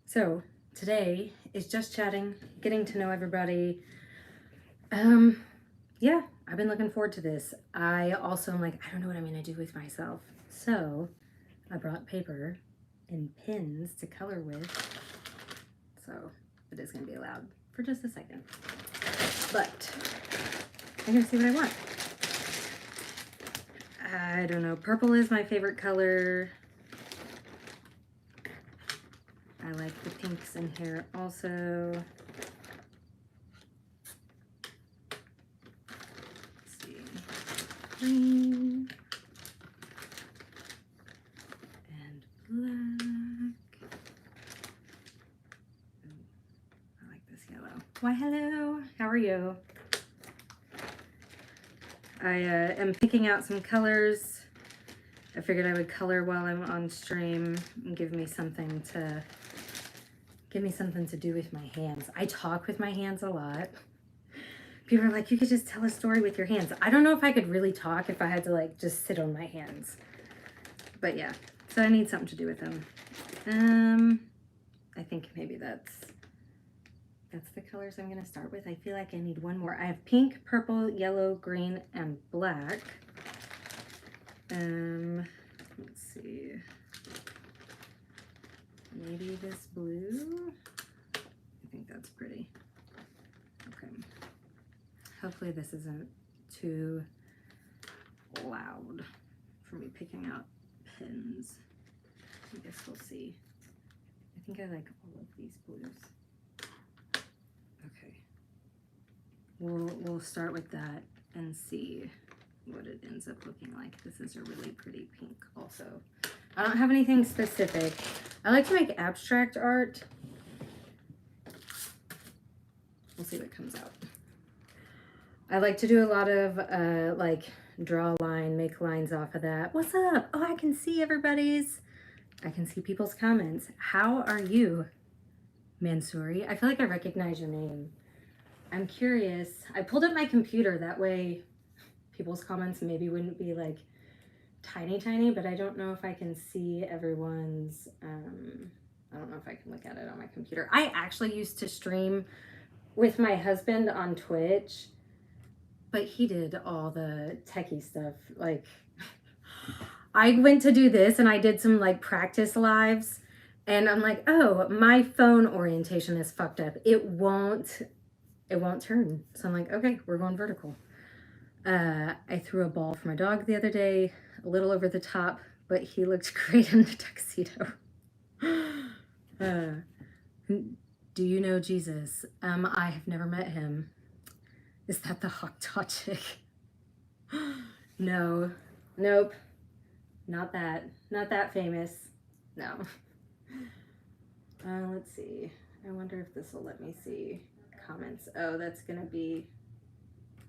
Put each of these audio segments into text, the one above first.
So today is just chatting, getting to know everybody. Yeah, I've been looking forward to this. I also am like, I don't know what I'm gonna do with myself. So I brought paper and pins to color with. So it is gonna be loud for just a second. But I'm gonna see what I want. I don't know. Purple is my favorite color. I like the pinks in here also. Let's see. Green and black. Ooh, I like this yellow. Why, hello. How are you? I am picking out some colors. I figured I would color while I'm on stream and give me something to do with my hands. I talk with my hands a lot. People are like, you could just tell a story with your hands. I don't know if I could really talk if I had to like just sit on my hands. But yeah, so I need something to do with them. I think maybe that's the colors I'm gonna start with. I feel like I need one more. I have pink, purple, yellow, green, and black. Let's see. Maybe this blue. I think that's pretty. Okay. Hopefully this isn't too loud for me picking out pins. I guess we'll see. I think I like all of these blues. Okay. We'll start with that and see what it ends up looking like. This is a really pretty pink also. I don't have anything specific. I like to make abstract art. We'll see what comes out. I like to do a lot of like draw a line, make lines off of that. What's up? Oh, I can see everybody's. I can see people's comments. How are you, Mansouri? I feel like I recognize your name. I'm curious. I pulled up my computer. That way people's comments maybe wouldn't be like tiny, but I don't know if I can see everyone's. I don't know if I can look at it on my computer. I actually used to stream with my husband on Twitch, but he did all the techie stuff. Like, I went to do this and I did some like practice lives, and I'm like, oh, my phone orientation is fucked up. It won't turn. So I'm like, okay, we're going vertical. I threw a ball for my dog the other day, a little over the top, but he looked great in the tuxedo. Do you know Jesus? I have never met him. Is that the hot dog chick? No, nope, not that famous. No. Let's see. I wonder if this will let me see comments. Oh, that's gonna be,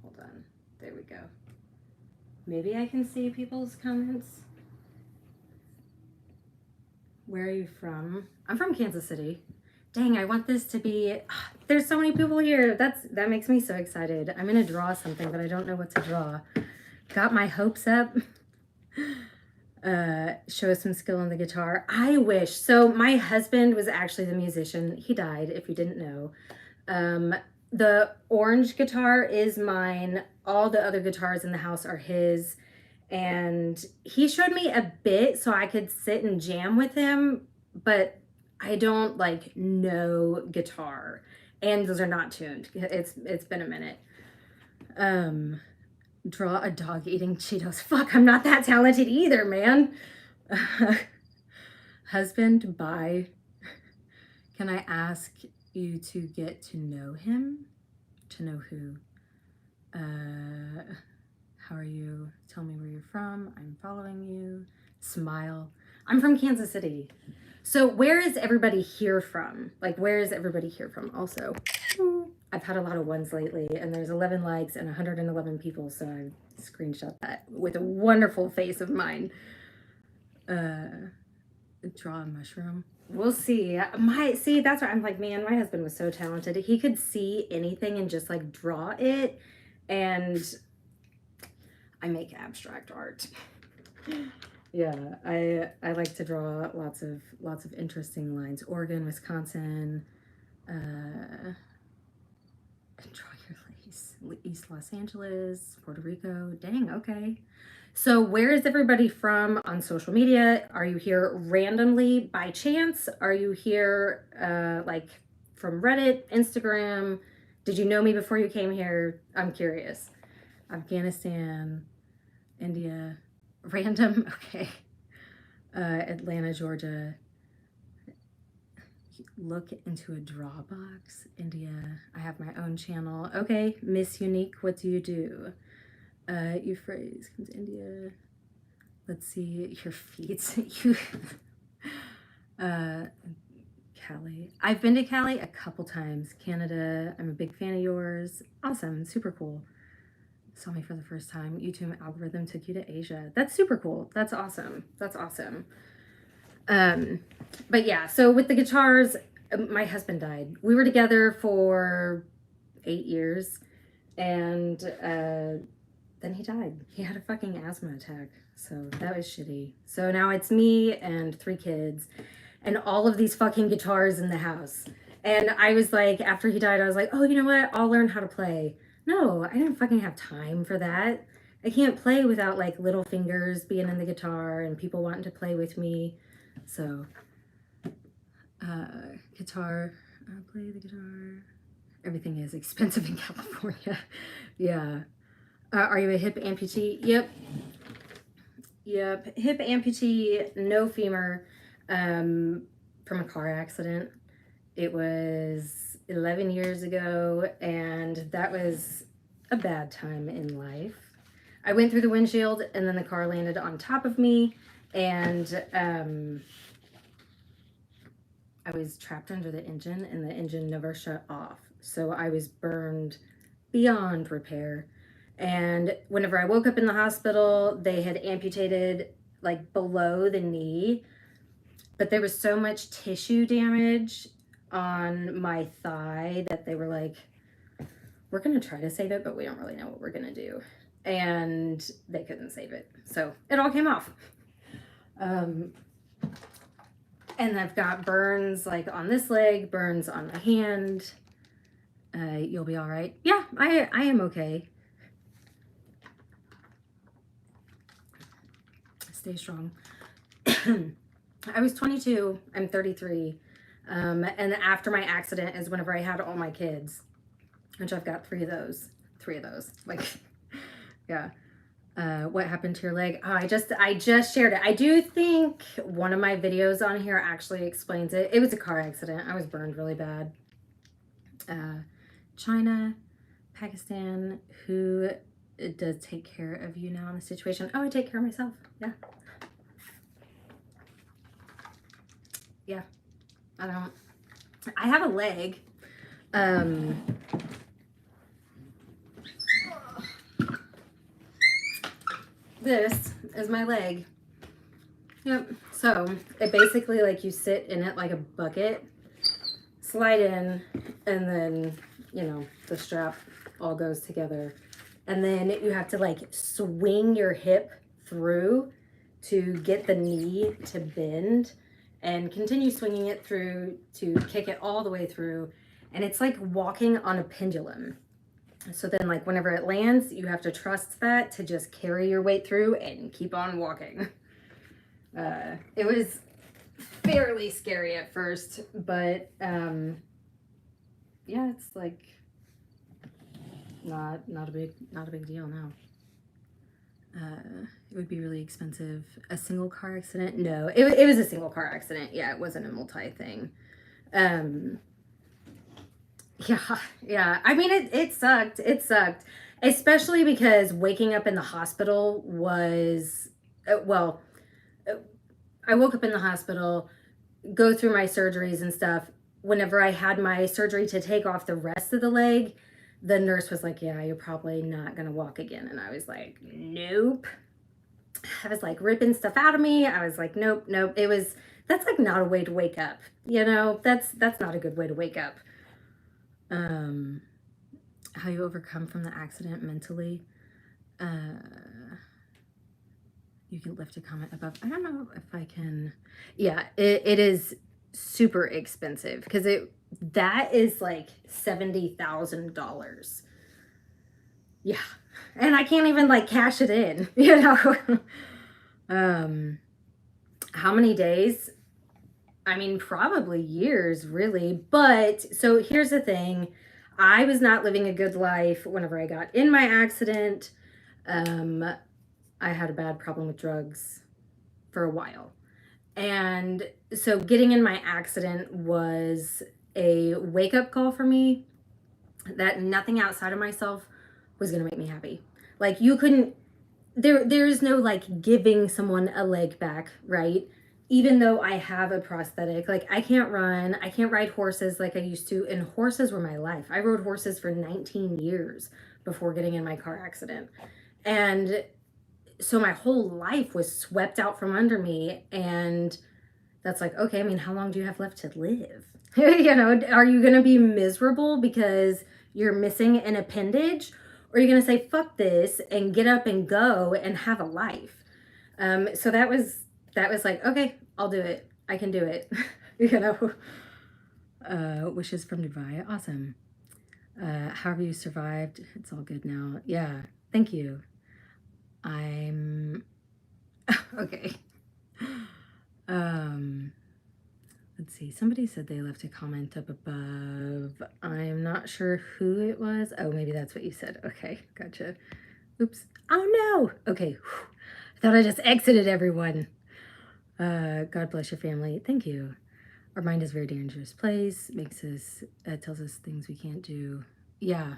hold on. There we go. Maybe I can see people's comments. Where are you from? I'm from Kansas City. Dang, I want this to be, there's so many people here. That makes me so excited. I'm gonna draw something, but I don't know what to draw. Got my hopes up. Show some skill on the guitar. I wish. So my husband was actually the musician. He died, if you didn't know. The orange guitar is mine. All the other guitars in the house are his. And he showed me a bit so I could sit and jam with him, but I don't like know guitar. And those are not tuned. It's been a minute. Draw a dog eating Cheetos. Fuck, I'm not that talented either, man. Husband, bye. Can I ask you to get to know him? To know who? How are you? Tell me where you're from. I'm following you. Smile. I'm from Kansas City. So where is everybody here from? Like, where is everybody here from also? I've had a lot of ones lately, and there's 11 likes and 111 people, so I screenshot that with a wonderful face of mine. Draw a mushroom. We'll see. See, that's why I'm like, man, my husband was so talented. He could see anything and just like draw it, and I make abstract art. Yeah, I like to draw lots of interesting lines. Oregon, Wisconsin, draw your lace. East Los Angeles, Puerto Rico. Dang, okay. So, where is everybody from on social media? Are you here randomly by chance? Are you here like from Reddit, Instagram? Did you know me before you came here? I'm curious. Afghanistan, India, random. Okay. Atlanta, Georgia. Look into a draw box. India. I have my own channel. Okay. Miss Unique, what do you do? Euphrates comes to India. Let's see your feet. You Cali. I've been to Cali a couple times. Canada. I'm a big fan of yours. Awesome. Super cool. Saw me for the first time. YouTube algorithm took you to Asia. That's super cool. That's awesome. That's awesome. But yeah, so with the guitars, my husband died. We were together for 8 years, and then he died. He had a fucking asthma attack. So that was shitty. So now it's me and 3 kids and all of these fucking guitars in the house. And I was like, after he died, I was like, oh, you know what? I'll learn how to play. No, I didn't fucking have time for that. I can't play without like little fingers being in the guitar and people wanting to play with me. So, guitar, play the guitar. Everything is expensive in California. Yeah. Are you a hip amputee? Yep. Yep. Hip amputee, no femur, from a car accident. It was 11 years ago, and that was a bad time in life. I went through the windshield, and then the car landed on top of me, and I was trapped under the engine, and the engine never shut off. So I was burned beyond repair. And whenever I woke up in the hospital, they had amputated like below the knee, but there was so much tissue damage on my thigh that they were like, we're going to try to save it, but we don't really know what we're going to do. And they couldn't save it. So it all came off. And I've got burns like on this leg, burns on my hand. You'll be all right. Yeah, I am okay. Stay strong. I was 22. I'm 33. And after my accident is whenever I had all my kids, which I've got 3 of those. 3 of those. Like, yeah. What happened to your leg? Oh, I just shared it. I do think one of my videos on here actually explains it. It was a car accident. I was burned really bad. China, Pakistan, who does take care of you now in a situation? Oh, I take care of myself. Yeah. Yeah. I have a leg. This is my leg. Yep. So it basically like you sit in it like a bucket, slide in, and then, you know, the strap all goes together. And then you have to like swing your hip through to get the knee to bend and continue swinging it through to kick it all the way through. And it's like walking on a pendulum. So then like whenever it lands, you have to trust that to just carry your weight through and keep on walking. It was fairly scary at first, but yeah, it's like not a big deal now. It would be really expensive. A single car accident? No, it was a single car accident. Yeah, it wasn't a multi thing. Yeah. I mean, it sucked. It sucked, especially because waking up in the hospital was I woke up in the hospital, go through my surgeries and stuff. Whenever I had my surgery to take off the rest of the leg, the nurse was like, yeah, you're probably not going to walk again. And I was like, nope. I was like ripping stuff out of me. I was like, nope. That's like not a way to wake up. You know, that's not a good way to wake up. How you overcome from the accident mentally. You can lift a comment above. I don't know if I can. Yeah, it is super expensive because that is like $70,000. Yeah, and I can't even like cash it in, you know. How many days? I mean, probably years, really. But so here's the thing. I was not living a good life whenever I got in my accident. I had a bad problem with drugs for a while. And so getting in my accident was a wake up call for me that nothing outside of myself was going to make me happy. Like you couldn't there's no like giving someone a leg back, right? Even though I have a prosthetic, like I can't run, I can't ride horses like I used to, and horses were my life. I rode horses for 19 years before getting in my car accident. And so my whole life was swept out from under me, and that's like, okay, I mean, how long do you have left to live? You know, are you going to be miserable because you're missing an appendage? Or are you going to say, fuck this and get up and go and have a life? So that was like, okay, I'll do it. I can do it. You know, wishes from Dubai. Awesome. How have you survived? It's all good now. Yeah. Thank you. I'm okay. Let's see. Somebody said they left a comment up above. I'm not sure who it was. Oh, maybe that's what you said. Okay, gotcha. Oops. Oh no. Okay. I thought I just exited everyone. God bless your family. Thank you. Our mind is a very dangerous place. Makes us tells us things we can't do. Yeah.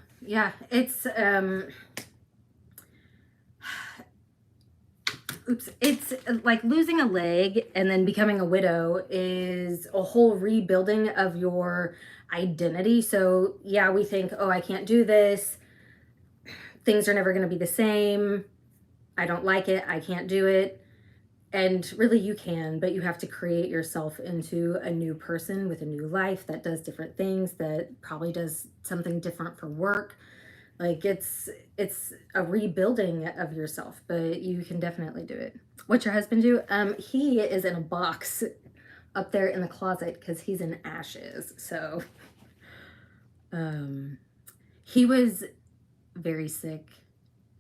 It's it's like losing a leg and then becoming a widow is a whole rebuilding of your identity. So yeah, we think, oh, I can't do this. Things are never going to be the same. I don't like it. I can't do it. And really you can, but you have to create yourself into a new person with a new life that does different things, that probably does something different for work. Like it's a rebuilding of yourself, but you can definitely do it. What's your husband do? He is in a box up there in the closet because he's in ashes. So he was very sick.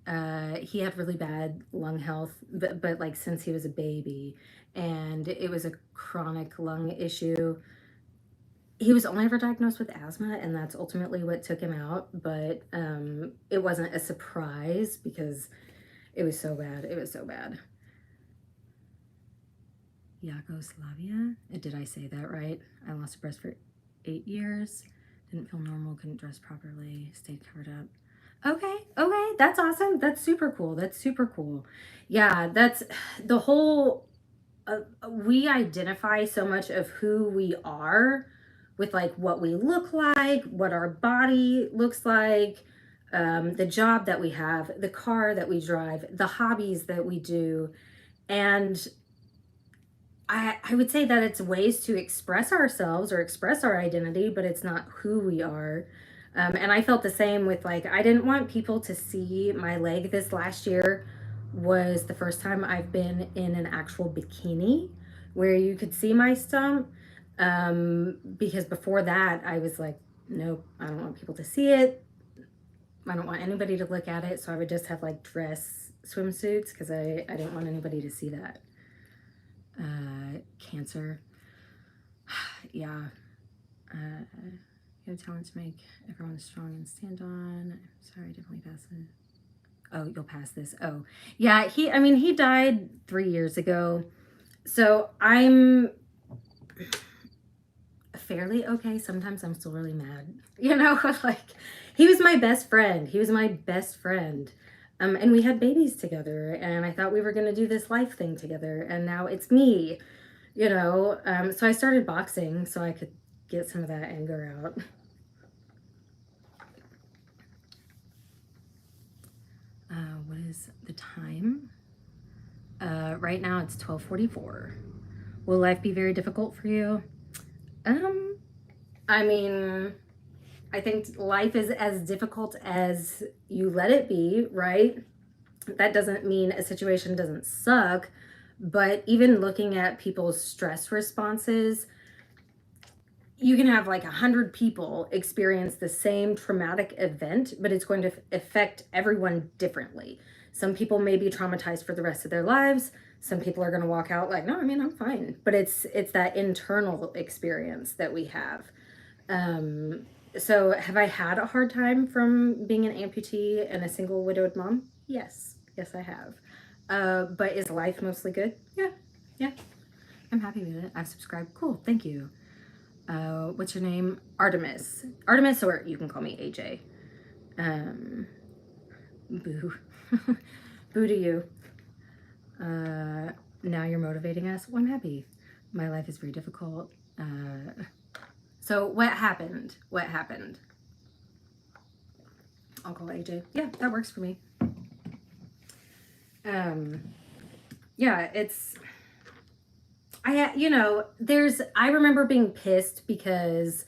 He had really bad lung health, but like since he was a baby, and it was a chronic lung issue. He was only ever diagnosed with asthma, and that's ultimately what took him out. But it wasn't a surprise because it was so bad. It was so bad. Yugoslavia? Did I say that right? I lost a breast for 8 years. Didn't feel normal. Couldn't dress properly. Stayed covered up. Okay. That's awesome. That's super cool. Yeah, that's the whole. We identify so much of who we are with like what we look like, what our body looks like, the job that we have, the car that we drive, the hobbies that we do. And I would say that it's ways to express ourselves or express our identity, but it's not who we are. And I felt the same with like, I didn't want people to see my leg. This last year was the first time I've been in an actual bikini where you could see my stump. Because before that I was like, nope, I don't want people to see it. I don't want anybody to look at it. So I would just have like dress swimsuits because I didn't want anybody to see that. Cancer. Yeah. You have talent to make everyone strong and stand on. Sorry, definitely pass it. Oh, you'll pass this. Oh, yeah. He died 3 years ago. So I'm fairly okay. Sometimes I'm still really mad. You know, like he was my best friend. And we had babies together, and I thought we were going to do this life thing together. And now it's me, you know. So I started boxing so I could get some of that anger out. What is the time? Right now it's 12:44. Will life be very difficult for you? I mean, I think life is as difficult as you let it be, right? That doesn't mean a situation doesn't suck, but even looking at people's stress responses, you can have like 100 people experience the same traumatic event, but it's going to affect everyone differently. Some people may be traumatized for the rest of their lives. Some people are going to walk out like, no, I mean, I'm fine. But it's that internal experience that we have. So have I had a hard time from being an amputee and a single widowed mom? Yes. Yes, I have. But is life mostly good? Yeah. Yeah. I'm happy with it. I've subscribed. Cool. Thank you. What's your name? Artemis. Artemis, or you can call me AJ. Boo. Boo to you. Now you're motivating us. Well, I'm happy. My life is very difficult. So what happened? What happened? I'll call AJ. Yeah, that works for me. Yeah, it's... I remember being pissed because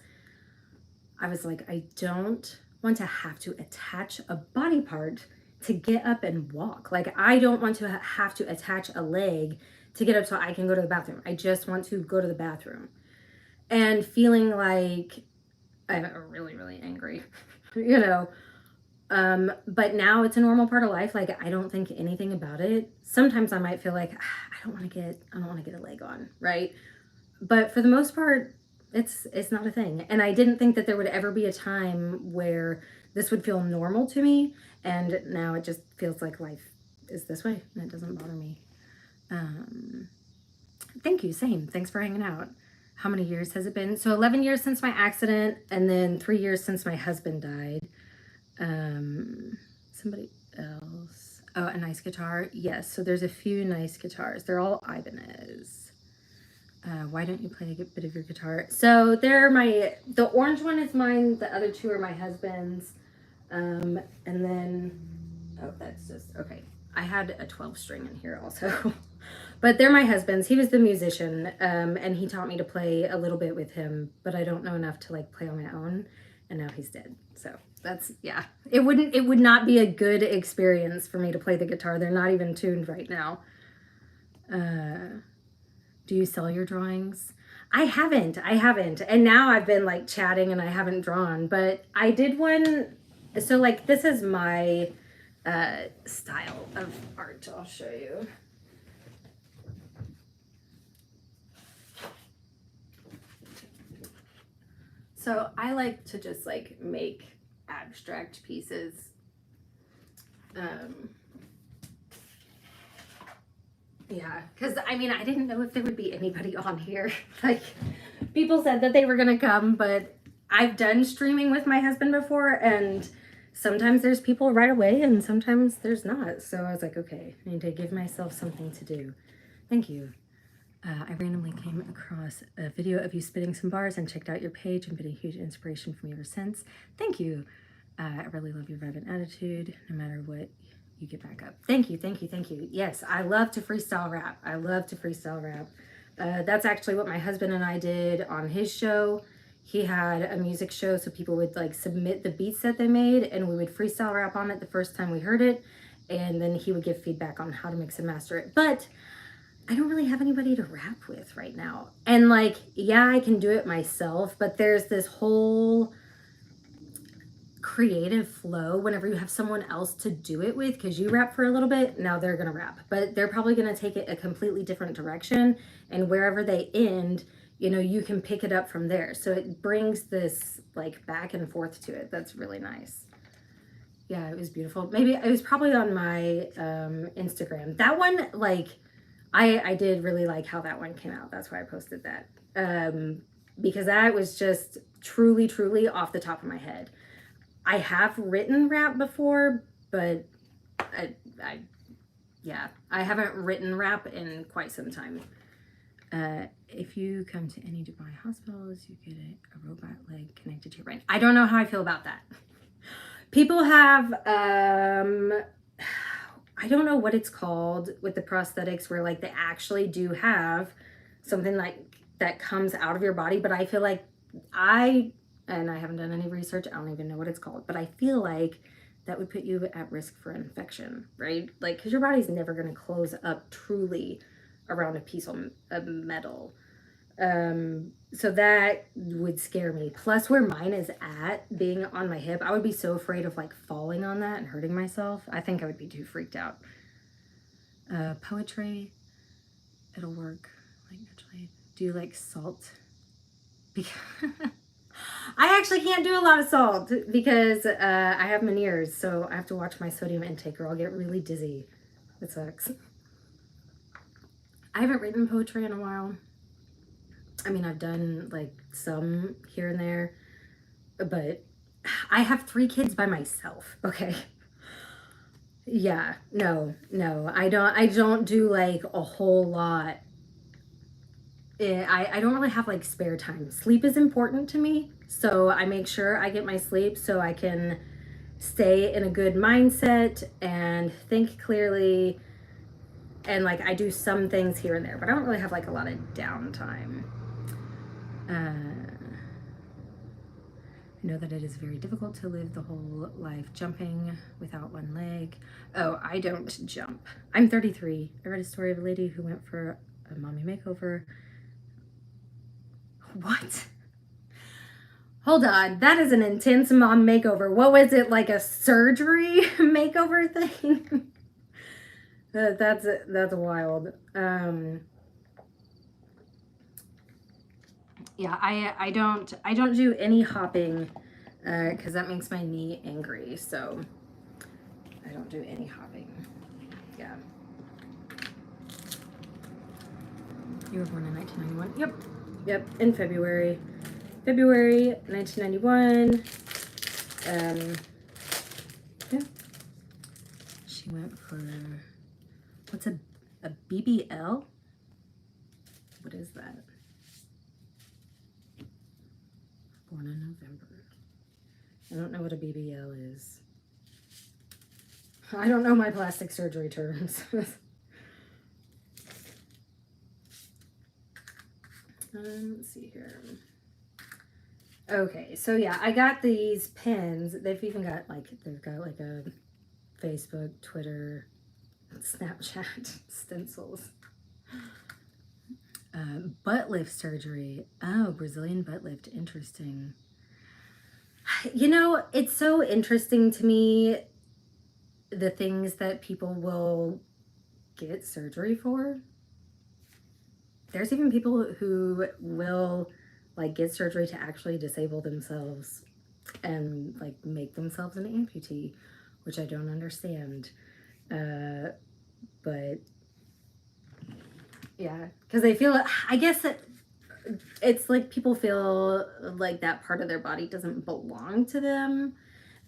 I was like, I don't want to have to attach a body part to get up and walk. Like, I don't want to have to attach a leg to get up so I can go to the bathroom. I just want to go to the bathroom. And feeling like I'm really, really angry, But now it's a normal part of life. Like, I don't think anything about it. Sometimes I might feel like I don't want to get a leg on, right? But for the most part, it's not a thing. And I didn't think that there would ever be a time where this would feel normal to me. And now it just feels like life is this way, and it doesn't bother me. Thank you. Same. Thanks for hanging out. How many years has it been? So 11 years since my accident, and then 3 years since my husband died. Somebody else. Oh, a nice guitar. Yes. So there's a few nice guitars. They're all Ibanez. Why don't you play a bit of your guitar? So the orange one is mine. The other two are my husband's. And then, oh, that's just, okay. I had a 12 string in here also, but they're my husband's. He was the musician. And he taught me to play a little bit with him, but I don't know enough to like play on my own. And now he's dead. So that's, yeah, it would not be a good experience for me to play the guitar. They're not even tuned right now. Do you sell your drawings? I haven't. And now I've been like chatting and I haven't drawn, but I did one. So like, this is my style of art. I'll show you. So I like to just like make abstract pieces. Yeah, because I mean, I didn't know if there would be anybody on here. Like, people said that they were gonna come, but I've done streaming with my husband before, and sometimes there's people right away, and sometimes there's not. So I was like, okay, I need to give myself something to do. Thank you. I randomly came across a video of you spitting some bars and checked out your page and been a huge inspiration for me ever since. Thank you. I really love your vibe and attitude, no matter what you get back up. Thank you, thank you, thank you. Yes, I love to freestyle rap. I love to freestyle rap. That's actually what my husband and I did on his show. He had a music show, so people would like submit the beats that they made, and we would freestyle rap on it the first time we heard it, and then he would give feedback on how to mix and master it. But I don't really have anybody to rap with right now. And like, yeah, I can do it myself, but there's this whole creative flow whenever you have someone else to do it with, because you rap for a little bit, now they're gonna rap, but they're probably gonna take it a completely different direction, and wherever they end, you can pick it up from there. So it brings this like back and forth to it. That's really nice. Yeah, it was beautiful. Maybe it was probably on my Instagram. That one, like, I did really like how that one came out. That's why I posted that. Because that was just truly, truly off the top of my head. I have written rap before, but I haven't written rap in quite some time. If you come to any Dubai hospitals, you get a robot leg connected to your brain. I don't know how I feel about that. People have, I don't know what it's called with the prosthetics where like they actually do have something like that comes out of your body, but I feel like and I haven't done any research, I don't even know what it's called, but I feel like that would put you at risk for infection, right? Like, because your body's never going to close up truly around a piece of metal. So that would scare me. Plus, where mine is at, being on my hip, I would be so afraid of like falling on that and hurting myself. I think I would be too freaked out. Poetry, it'll work. Like, actually, do you like salt? Because I actually can't do a lot of salt because I have Meniere's, so I have to watch my sodium intake or I'll get really dizzy. It sucks. I haven't written poetry in a while. I mean, I've done like some here and there, but I have 3 kids by myself, okay? Yeah, no, I don't do like a whole lot. I don't really have like spare time. Sleep is important to me, so I make sure I get my sleep so I can stay in a good mindset and think clearly. And like I do some things here and there, but I don't really have like a lot of downtime. I know that it is very difficult to live the whole life jumping without one leg. Oh, I don't jump. I'm 33. I read a story of a lady who went for a mommy makeover. What? Hold on, that is an intense mom makeover. What was it, like a surgery makeover thing? That's wild. Yeah, I don't do any hopping because that makes my knee angry. So I don't do any hopping. Yeah. You were born in 1991. Yep, in February 1991. Yeah. She went for, what's a BBL? What is that? Born in November. I don't know what a BBL is. I don't know my plastic surgery terms. Let's see here. Okay, so yeah, I got these pins. They've even got like, they've got like a Facebook, Twitter, Snapchat stencils. Butt lift surgery. Oh, Brazilian butt lift. Interesting. You know, it's so interesting to me, the things that people will get surgery for. There's even people who will like get surgery to actually disable themselves and like make themselves an amputee, which I don't understand. But yeah, because they feel, I guess that it's like people feel like that part of their body doesn't belong to them,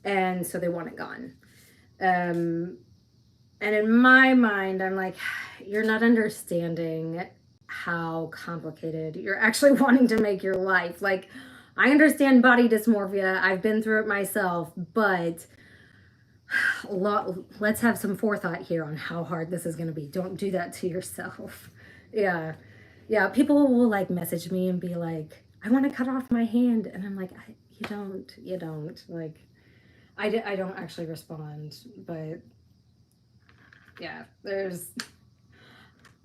and so they want it gone. And in my mind, I'm like, you're not understanding how complicated you're actually wanting to make your life. Like, I understand body dysmorphia. I've been through it myself, but let's have some forethought here on how hard this is going to be. Don't do that to yourself. Yeah. People will like message me and be like, I want to cut off my hand. And I'm like, you don't. Like, I don't actually respond, but yeah,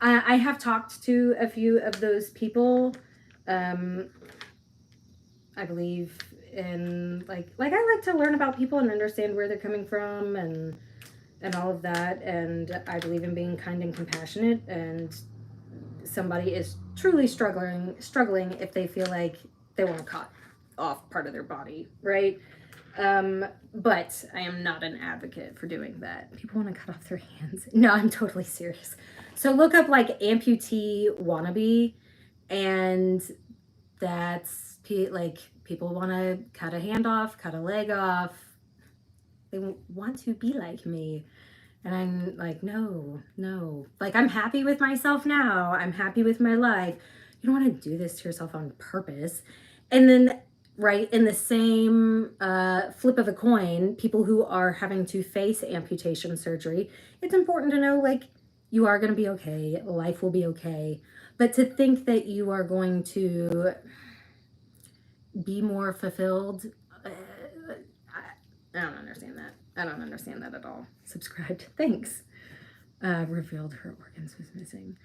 I have talked to a few of those people. I believe in like I like to learn about people and understand where they're coming from and all of that. And I believe in being kind and compassionate. And somebody is truly struggling if they feel like they want to cut off part of their body, right? But I am not an advocate for doing that. People want to cut off their hands. No, I'm totally serious. So look up like amputee wannabe, and that's like people want to cut a hand off, cut a leg off. They want to be like me. And I'm like, no. Like, I'm happy with myself now. I'm happy with my life. You don't want to do this to yourself on purpose. And then, right, in the same flip of a coin, people who are having to face amputation surgery, it's important to know, like, you are going to be okay. Life will be okay. But to think that you are going to be more fulfilled, I don't understand that. I don't understand that at all. Subscribed. Thanks. Revealed her organs was missing.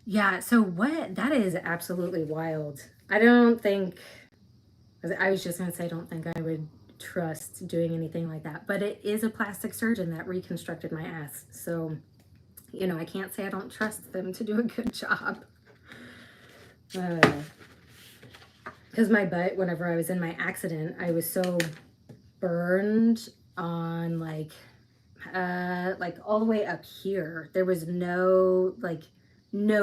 Yeah, so what? That is absolutely wild. I don't think, I was just going to say, I don't think I would trust doing anything like that. But it is a plastic surgeon that reconstructed my ass. So, you know, I can't say I don't trust them to do a good job. Because my butt, whenever I was in my accident, I was so burned on like all the way up here. There was no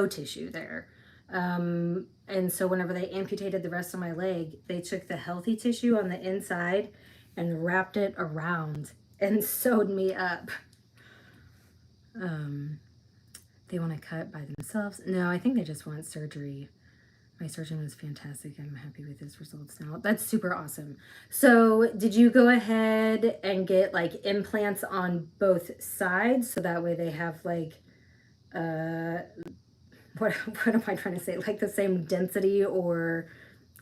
tissue there. And so whenever they amputated the rest of my leg, they took the healthy tissue on the inside and wrapped it around and sewed me up. They want to cut by themselves. No, I think they just want surgery. My surgeon was fantastic. I'm happy with his results now. That's super awesome. So did you go ahead and get like implants on both sides? So that way they have like, what am I trying to say? Like the same density or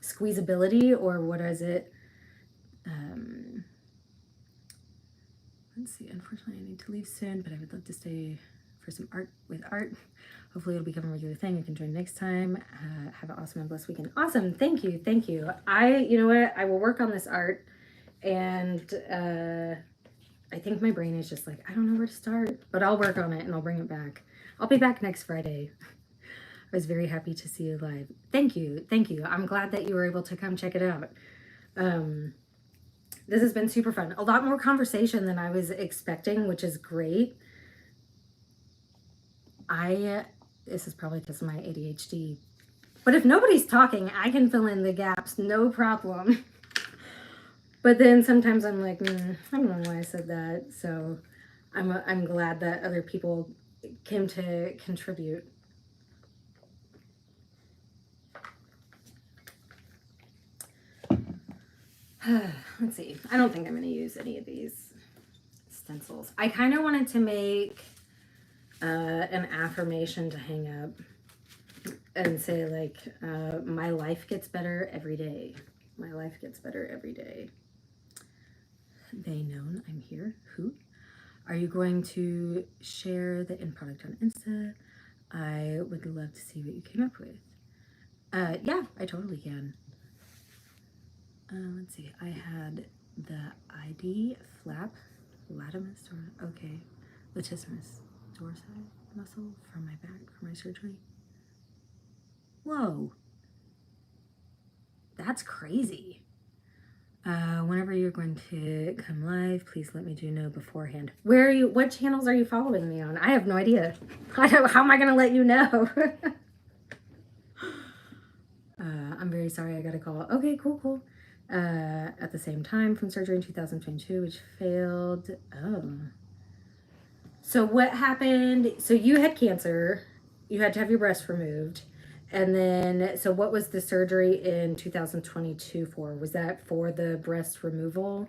squeezability, or what is it? Let's see. Unfortunately, I need to leave soon, but I would love to stay for some art with art. Hopefully it'll become a regular thing. You can join next time. Have an awesome and blessed weekend. Awesome. Thank you. Thank you. You know what? I will work on this art, and I think my brain is just like, I don't know where to start, but I'll work on it and I'll bring it back. I'll be back next Friday. I was very happy to see you live. Thank you. Thank you. I'm glad that you were able to come check it out. This has been super fun. A lot more conversation than I was expecting, which is great. This is probably because of my ADHD. But if nobody's talking, I can fill in the gaps, no problem. But then sometimes I'm like, I don't know why I said that. So I'm glad that other people came to contribute. Let's see. I don't think I'm going to use any of these stencils. I kind of wanted to make an affirmation to hang up and say like, my life gets better every day. My life gets better every day. They known I'm here. Who? Are you going to share the end product on Insta? I would love to see what you came up with. Yeah, I totally can. Let's see. I had the ID flap latimus or okay, latissimus dorsi muscle from my back for my surgery. Whoa, that's crazy. Whenever you're going to come live, please let me know beforehand. Where are you? What channels are you following me on? I have no idea. How am I going to let you know? I'm very sorry I got a call. Okay, cool. At the same time from surgery in 2022, which failed. Oh. So what happened? So you had cancer. You had to have your breast removed. And then, so what was the surgery in 2022 for? Was that for the breast removal?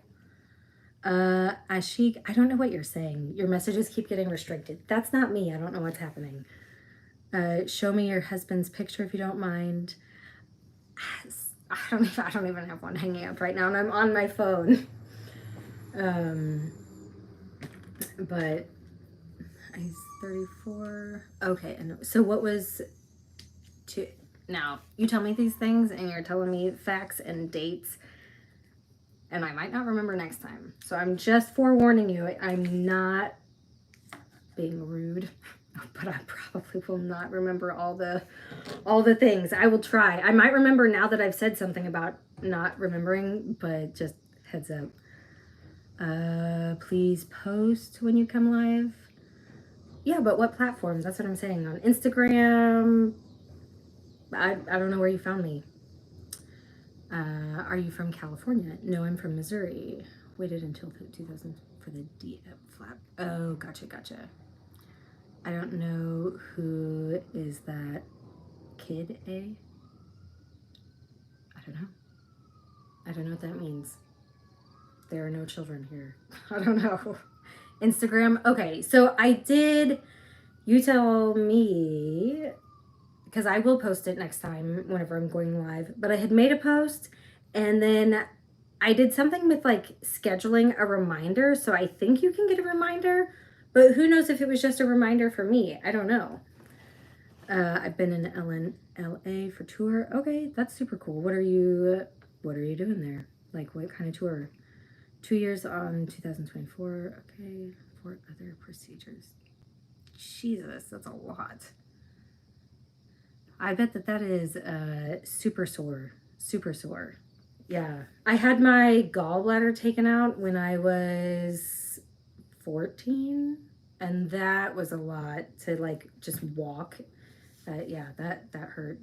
Ashik, I don't know what you're saying. Your messages keep getting restricted. That's not me. I don't know what's happening. Show me your husband's picture if you don't mind. I don't even have one hanging up right now, and I'm on my phone. But he's 34. Okay, and so what was now you tell me these things and you're telling me facts and dates, and I might not remember next time. So I'm just forewarning you, I'm not being rude, but I probably will not remember all the things. I will try. I might remember now that I've said something about not remembering, but just heads up. Please post when you come live. Yeah, but what platforms? That's what I'm saying. On Instagram. I don't know where you found me. Are you from California? No, I'm from Missouri. Waited until 2000 for the DF flap. Oh, gotcha. I don't know who is that kid A. I don't know what that means. There are no children here. I don't know. Instagram. Okay, so you tell me, because I will post it next time whenever I'm going live, but I had made a post and then I did something with like scheduling a reminder, so I think you can get a reminder, but who knows if it was just a reminder for me. I don't know. I've been in LA for tour. Okay, that's super cool. What are you doing there? Like what kind of tour? 2 years on 2024. Okay, 4 other procedures. Jesus, that's a lot. I bet that is super sore. Super sore. Yeah. I had my gallbladder taken out when I was 14, and that was a lot to like just walk. Yeah, that hurt.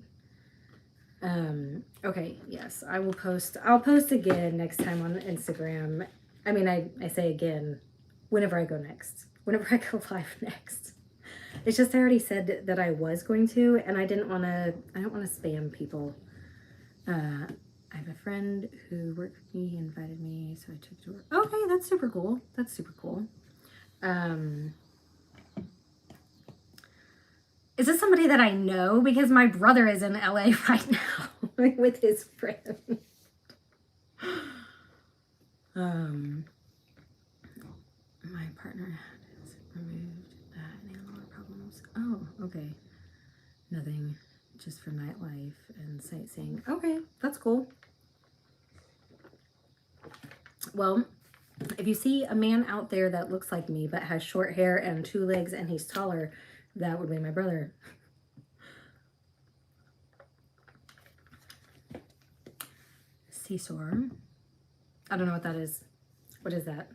Okay, yes, I will post. I'll post again next time on Instagram. I mean, I say again whenever I go next. Whenever I go live next. It's just I already said that I was going to, and I don't want to spam people. I have a friend who worked with me. He invited me, so I took to work. Okay, that's super cool. That's super cool. Is this somebody that I know? Because my brother is in LA right now with his friend. My partner has removed any longer problems. Oh, okay. Nothing, just for nightlife and sightseeing. Okay, that's cool. Well, if you see a man out there that looks like me but has short hair and 2 legs and he's taller, that would be my brother. Seesaw. I don't know what that is. What is that?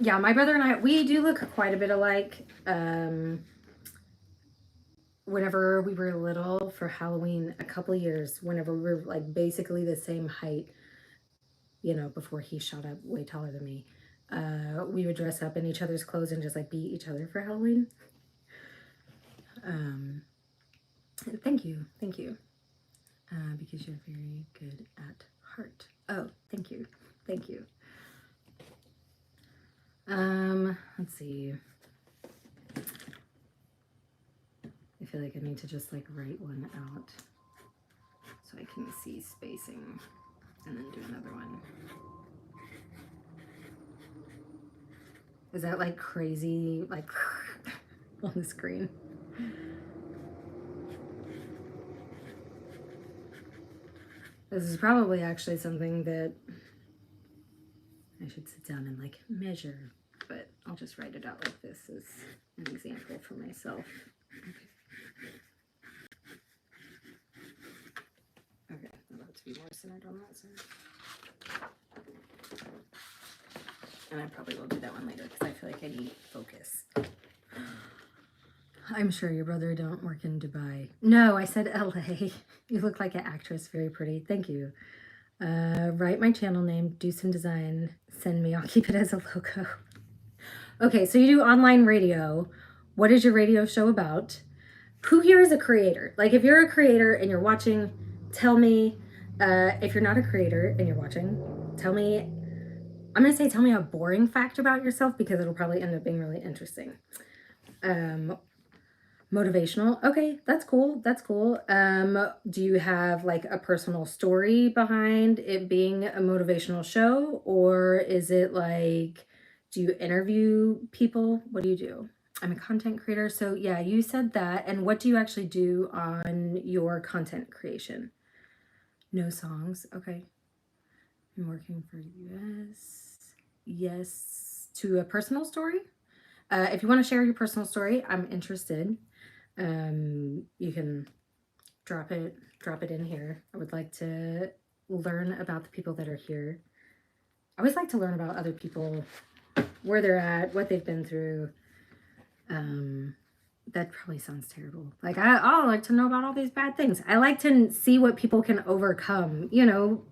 Yeah, my brother and I, we do look quite a bit alike. Whenever we were little for Halloween, a couple years, whenever we were like basically the same height, you know, before he shot up way taller than me, we would dress up in each other's clothes and just like beat each other for Halloween. Thank you. Because you're very good at heart. Oh, thank you. Let's see. I feel like I need to just like write one out so I can see spacing and then do another one. Is that like crazy, like on the screen? This is probably actually something that I should sit down and like measure, but I'll just write it out like this as an example for myself. Okay, I'll have to be more centered on that side. And I probably will do that one later because I feel like I need focus. I'm sure your brother don't work in Dubai. No, I said LA. You look like an actress. Very pretty. Thank you. Write my channel name, do some design, send me. I'll keep it as a logo. Okay, so you do online radio. What is your radio show about? Who here is a creator? Like if you're a creator and you're watching, tell me. If you're not a creator and you're watching, tell me. I'm going to say tell me a boring fact about yourself because it'll probably end up being really interesting. Motivational. Okay, that's cool. Do you have like a personal story behind it being a motivational show? Or is it like, do you interview people? What do you do? I'm a content creator. So yeah, you said that. And what do you actually do on your content creation? No songs. Okay. I'm working for US. Yes. To a personal story. If you want to share your personal story, I'm interested. You can drop it in here. I would like to learn about the people that are here. I always like to learn about other people, where they're at, what they've been through. That probably sounds terrible. Like I like to know about all these bad things. I like to see what people can overcome, you know.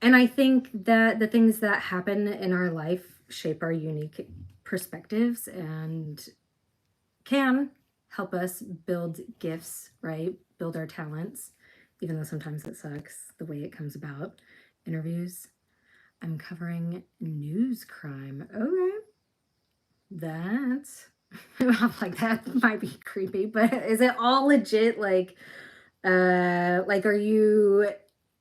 And I think that the things that happen in our life shape our unique perspectives and can help us build gifts, right? Build our talents, even though sometimes it sucks the way it comes about. Interviews. I'm covering news crime. Okay. That's like that might be creepy, but is it all legit like Like, are you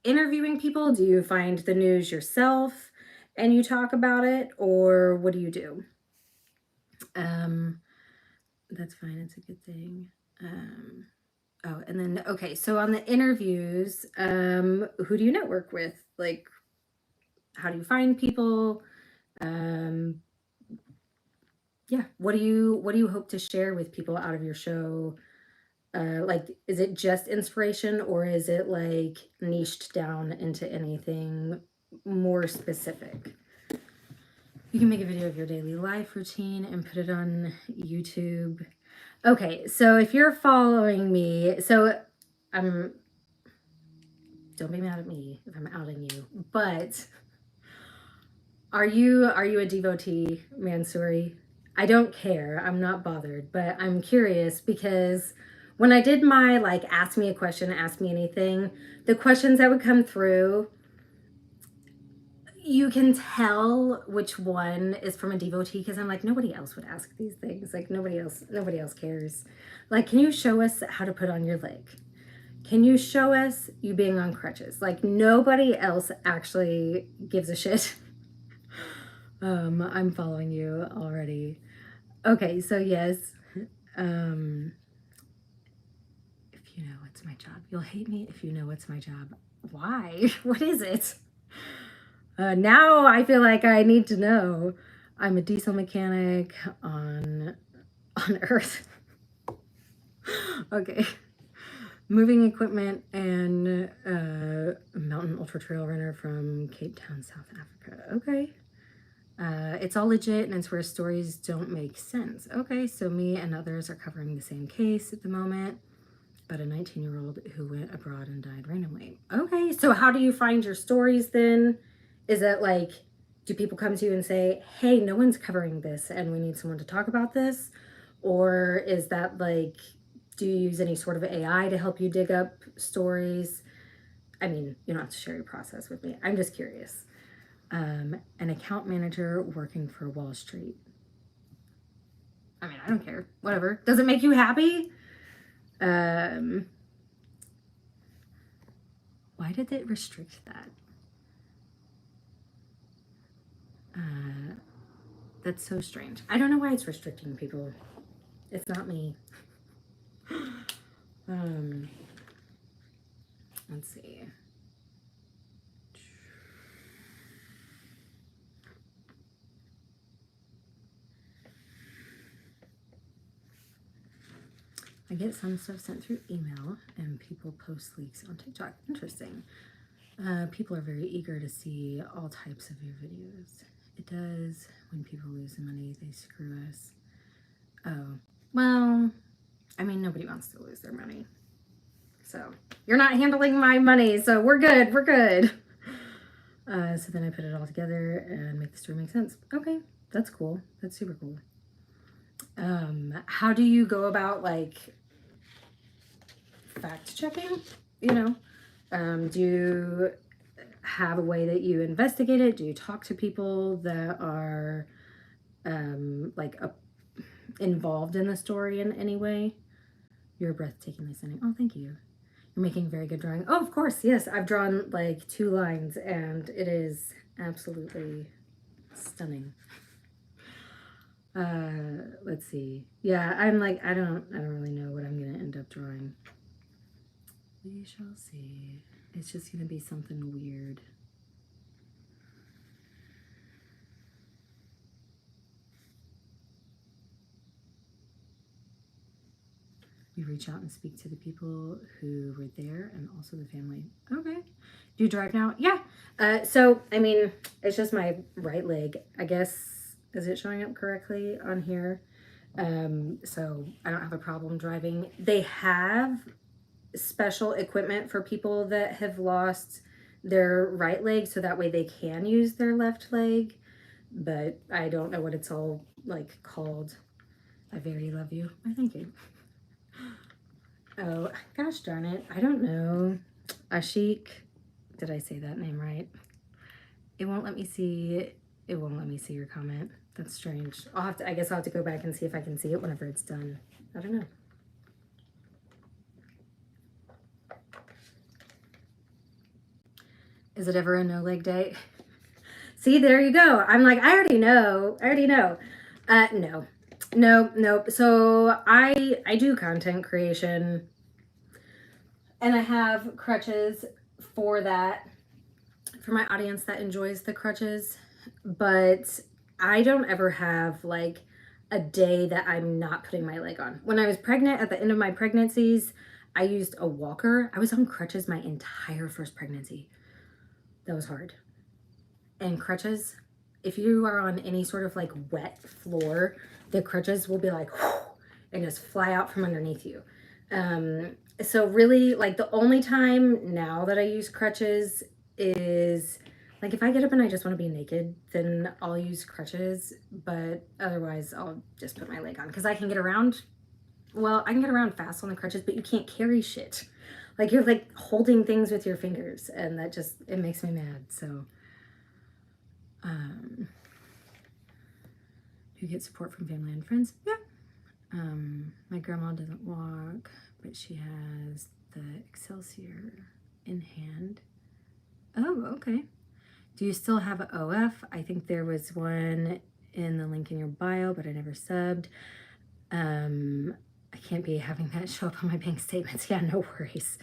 interviewing people? Do you find the news yourself and you talk about it, or what do you do? That's fine. It's a good thing. Oh, and then, okay, so on the interviews, who do you network with? Like, how do you find people? Um, yeah, what do you hope to share with people out of your show? Like, is it just inspiration, or is it like niched down into anything more specific? You can make a video of your daily life routine and put it on YouTube. Okay, so if you're following me, so I'm, don't be mad at me if I'm outing you, but are you a devotee, Mansouri? I don't care. I'm not bothered, but I'm curious because when I did my like ask me a question, ask me anything, the questions that would come through, you can tell which one is from a devotee because I'm like, nobody else would ask these things. Like nobody else cares. Like, can you show us how to put on your leg? Can you show us you being on crutches? Like nobody else actually gives a shit. I'm following you already. Okay, so yes. Um, if you know what's my job, you'll hate me if you know what's my job. Why? What is it? Now I feel like I need to know. I'm a diesel mechanic on Earth. Okay. Moving equipment and mountain ultra trail runner from Cape Town, South Africa. Okay. It's all legit and it's where stories don't make sense. Okay, so me and others are covering the same case at the moment about a 19-year-old who went abroad and died randomly. Okay, so how do you find your stories then? Is it like, do people come to you and say, hey, no one's covering this and we need someone to talk about this? Or is that like, do you use any sort of AI to help you dig up stories? I mean, you don't have to share your process with me. I'm just curious. An account manager working for Wall Street. I mean, I don't care. Whatever. Does it make you happy? Why did it restrict that? That's so strange. I don't know why it's restricting people. It's not me. Let's see. I get some stuff sent through email and people post leaks on TikTok. Interesting. People are very eager to see all types of your videos. It does. When people lose money, they screw us. Oh, well, I mean, nobody wants to lose their money. So you're not handling my money, so we're good. We're good. So then I put it all together and make the story make sense. Okay, that's cool. That's super cool. How do you go about like fact checking? You know, do you have a way that you investigate it? Do you talk to people that are like involved in the story in any way? You're breathtakingly stunning. Oh, thank you. You're making very good drawing. Oh, of course. Yes, I've drawn like 2 lines and it is absolutely stunning. Let's see. Yeah, I'm like, I don't really know what I'm gonna end up drawing. We shall see. It's just gonna be something weird. You reach out and speak to the people who were there and also the family. Okay. Do you drive now? Yeah. So, I mean, it's just my right leg. I guess, is it showing up correctly on here? So I don't have a problem driving. They have special equipment for people that have lost their right leg so that way they can use their left leg. But I don't know what it's all like called. I very love you. I thank you. Oh, gosh darn it. I don't know. Ashik. Did I say that name right? It won't let me see. It won't let me see your comment. That's strange. I guess I'll have to go back and see if I can see it whenever it's done. I don't know. Is it ever a no leg day? See, there you go. I'm like, I already know. No. Nope. So I do content creation and I have crutches for that, for my audience that enjoys the crutches, but I don't ever have like a day that I'm not putting my leg on. When I was pregnant, at the end of my pregnancies, I used a walker. I was on crutches my entire first pregnancy. That was hard. And crutches, if you are on any sort of like wet floor, the crutches will be like whoosh, and just fly out from underneath you. So really, like, the only time now that I use crutches is like if I get up and I just want to be naked, then I'll use crutches. But otherwise, I'll just put my leg on because I can get around. Well, I can get around fast on the crutches, but you can't carry shit. Like, you're like holding things with your fingers, and that just, it makes me mad. So you get support from family and friends. Yeah. My grandma doesn't walk, but she has the Excelsior in hand. Oh, okay. Do you still have an OF? I think there was one in the link in your bio, but I never subbed. I can't be having that show up on my bank statements. Yeah, no worries.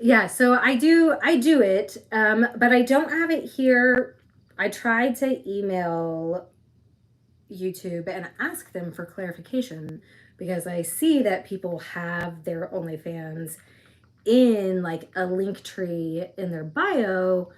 Yeah, so I do it, but I don't have it here. I tried to email YouTube and ask them for clarification because I see that people have their OnlyFans in like a link tree in their bio,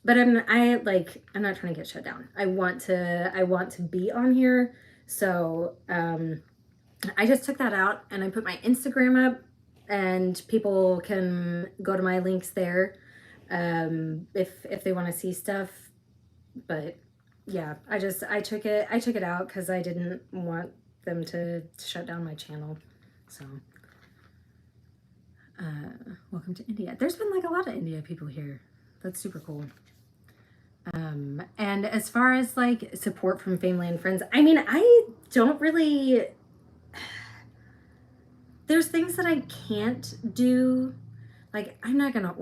but I'm not trying to get shut down. I want to be on here. So I just took that out and I put my Instagram up and people can go to my links there if they want to see stuff. But yeah, I took it out because I didn't want them to shut down my channel. So welcome to India. There's been like a lot of India people here. That's super cool. And as far as like support from family and friends, I mean, I don't really, there's things that I can't do. Like, I'm not gonna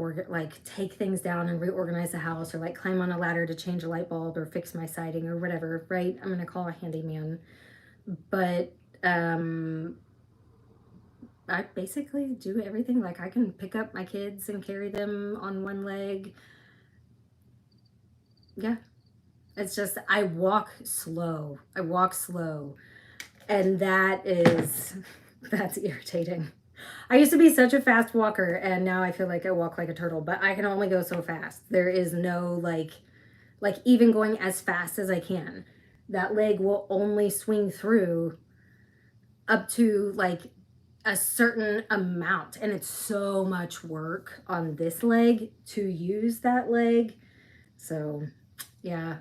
take things down and reorganize the house or like climb on a ladder to change a light bulb or fix my siding or whatever, right? I'm gonna call a handyman. But I basically do everything. Like, I can pick up my kids and carry them on one leg. Yeah. It's just, I walk slow. And that's irritating. I used to be such a fast walker, and now I feel like I walk like a turtle, but I can only go so fast. There is no, like even going as fast as I can, that leg will only swing through up to, like, a certain amount, and it's so much work on this leg to use that leg. So yeah,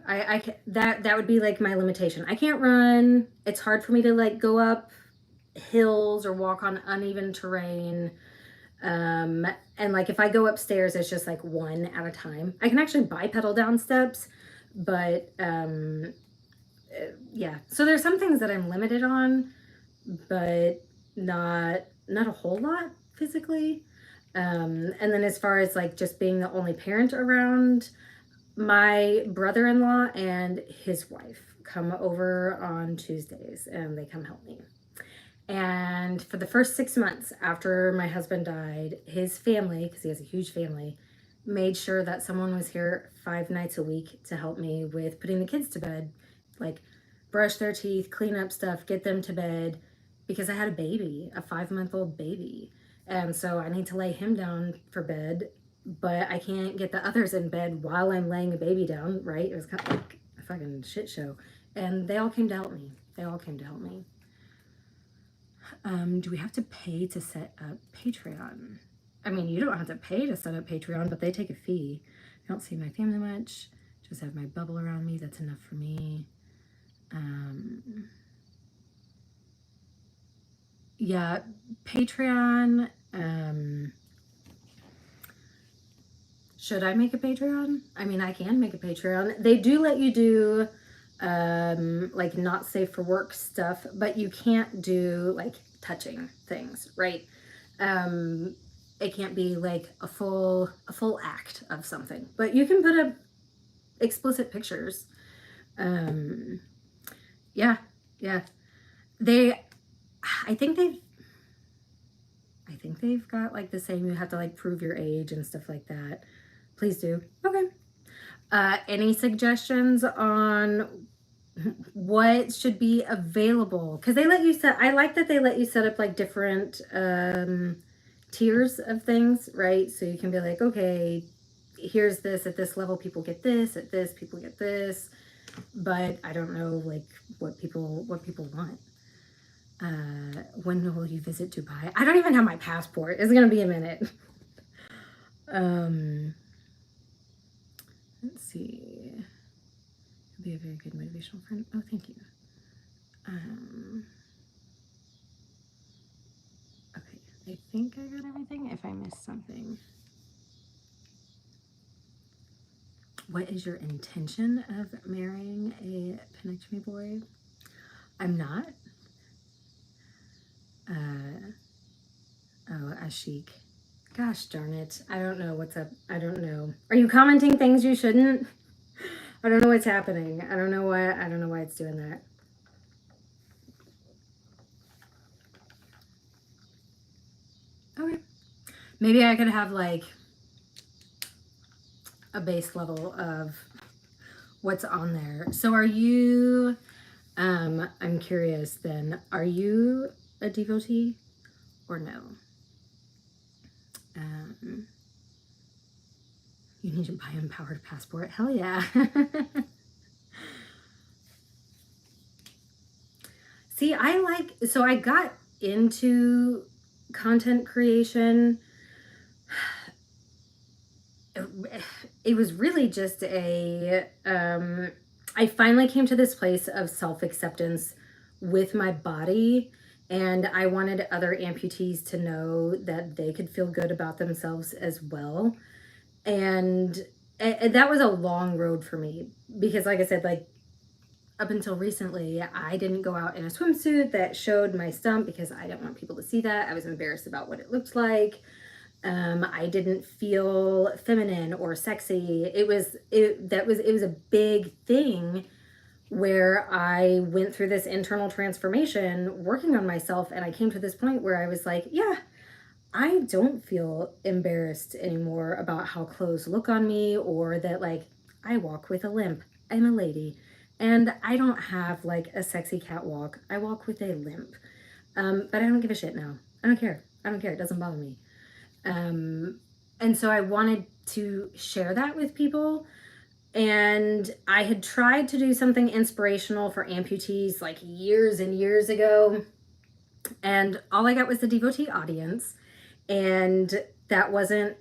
that would be like my limitation. I can't run. It's hard for me to like go up hills or walk on uneven terrain. And like if I go upstairs, it's just like one at a time. I can actually bipedal down steps, but yeah. So there's some things that I'm limited on, but not a whole lot physically. And then as far as like just being the only parent around, my brother-in-law and his wife come over on Tuesdays and they come help me. And for the first 6 months after my husband died, his family, because he has a huge family, made sure that someone was here 5 nights a week to help me with putting the kids to bed, like brush their teeth, clean up stuff, get them to bed, because I had a baby, a 5-month-old baby. And so I need to lay him down for bed, but I can't get the others in bed while I'm laying a baby down, right? It was kind of like a fucking shit show. And they all came to help me. Do we have to pay to set up Patreon? I mean, you don't have to pay to set up Patreon, but they take a fee. I don't see my family much. Just have my bubble around me. That's enough for me. Yeah, Patreon. Should I make a Patreon? I mean, I can make a Patreon. They do let you do like not safe for work stuff, but you can't do like touching things, right? it can't be like a full act of something, but you can put up explicit pictures. Yeah, yeah. They, I think they've got like the same, you have to like prove your age and stuff like that. Please do. Okay. Any suggestions on what should be available? Because they let you set, I like that they let you set up like different tiers of things, right? So you can be like, okay, here's this, at this level people get this, at this people get this, but I don't know like what people want. When will you visit Dubai? I don't even have my passport. It's gonna be a minute. Let's see. Be a very good motivational friend. Oh, thank you. Okay, I think I got everything. If I missed something. What is your intention of marrying a Penectomy boy? I'm not. Oh, Ashik. Gosh darn it. I don't know what's up. I don't know. Are you commenting things you shouldn't? I don't know what's happening. I don't know why it's doing that. Okay. Maybe I could have like a base level of what's on there. So are you, I'm curious then, are you a devotee or no? You need to buy an empowered passport. Hell yeah. See, so I got into content creation. It was really just I finally came to this place of self-acceptance with my body, and I wanted other amputees to know that they could feel good about themselves as well. And that was a long road for me because, like I said, like up until recently, I didn't go out in a swimsuit that showed my stump because I didn't want people to see that. I was embarrassed about what it looked like. I didn't feel feminine or sexy. It was a big thing where I went through this internal transformation working on myself, and I came to this point where I was like, yeah, I don't feel embarrassed anymore about how clothes look on me, or that like I walk with a limp. I'm a lady, and I don't have like a sexy catwalk. I walk with a limp. But I don't give a shit now. I don't care. It doesn't bother me. And so I wanted to share that with people. And I had tried to do something inspirational for amputees like years and years ago. And all I got was the devotee audience. And that wasn't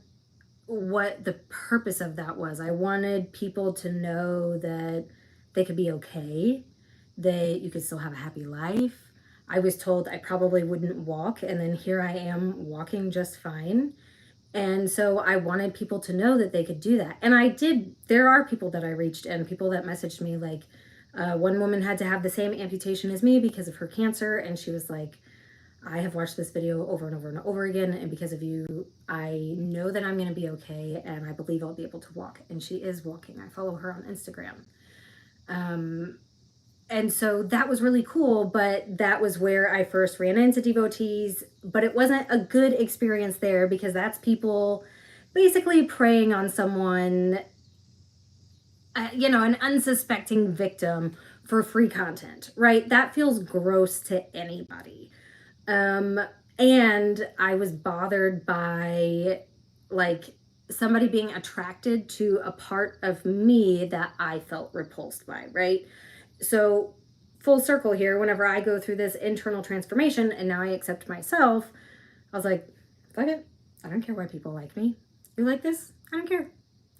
what the purpose of that was. I wanted people to know that they could be okay, that you could still have a happy life. I was told I probably wouldn't walk, and then here I am walking just fine. And so I wanted people to know that they could do that. And I did. There are people that I reached and people that messaged me like, one woman had to have the same amputation as me because of her cancer. And she was like, I have watched this video over and over and over again. And because of you, I know that I'm going to be okay. And I believe I'll be able to walk. And she is walking. I follow her on Instagram. And so that was really cool, but that was where I first ran into devotees, but it wasn't a good experience there because that's people basically preying on someone, an unsuspecting victim for free content, right? That feels gross to anybody. And I was bothered by like somebody being attracted to a part of me that I felt repulsed by, right? So full circle here, whenever I go through this internal transformation and now I accept myself, I was like, fuck it. I don't care why people like me. You like this? I don't care.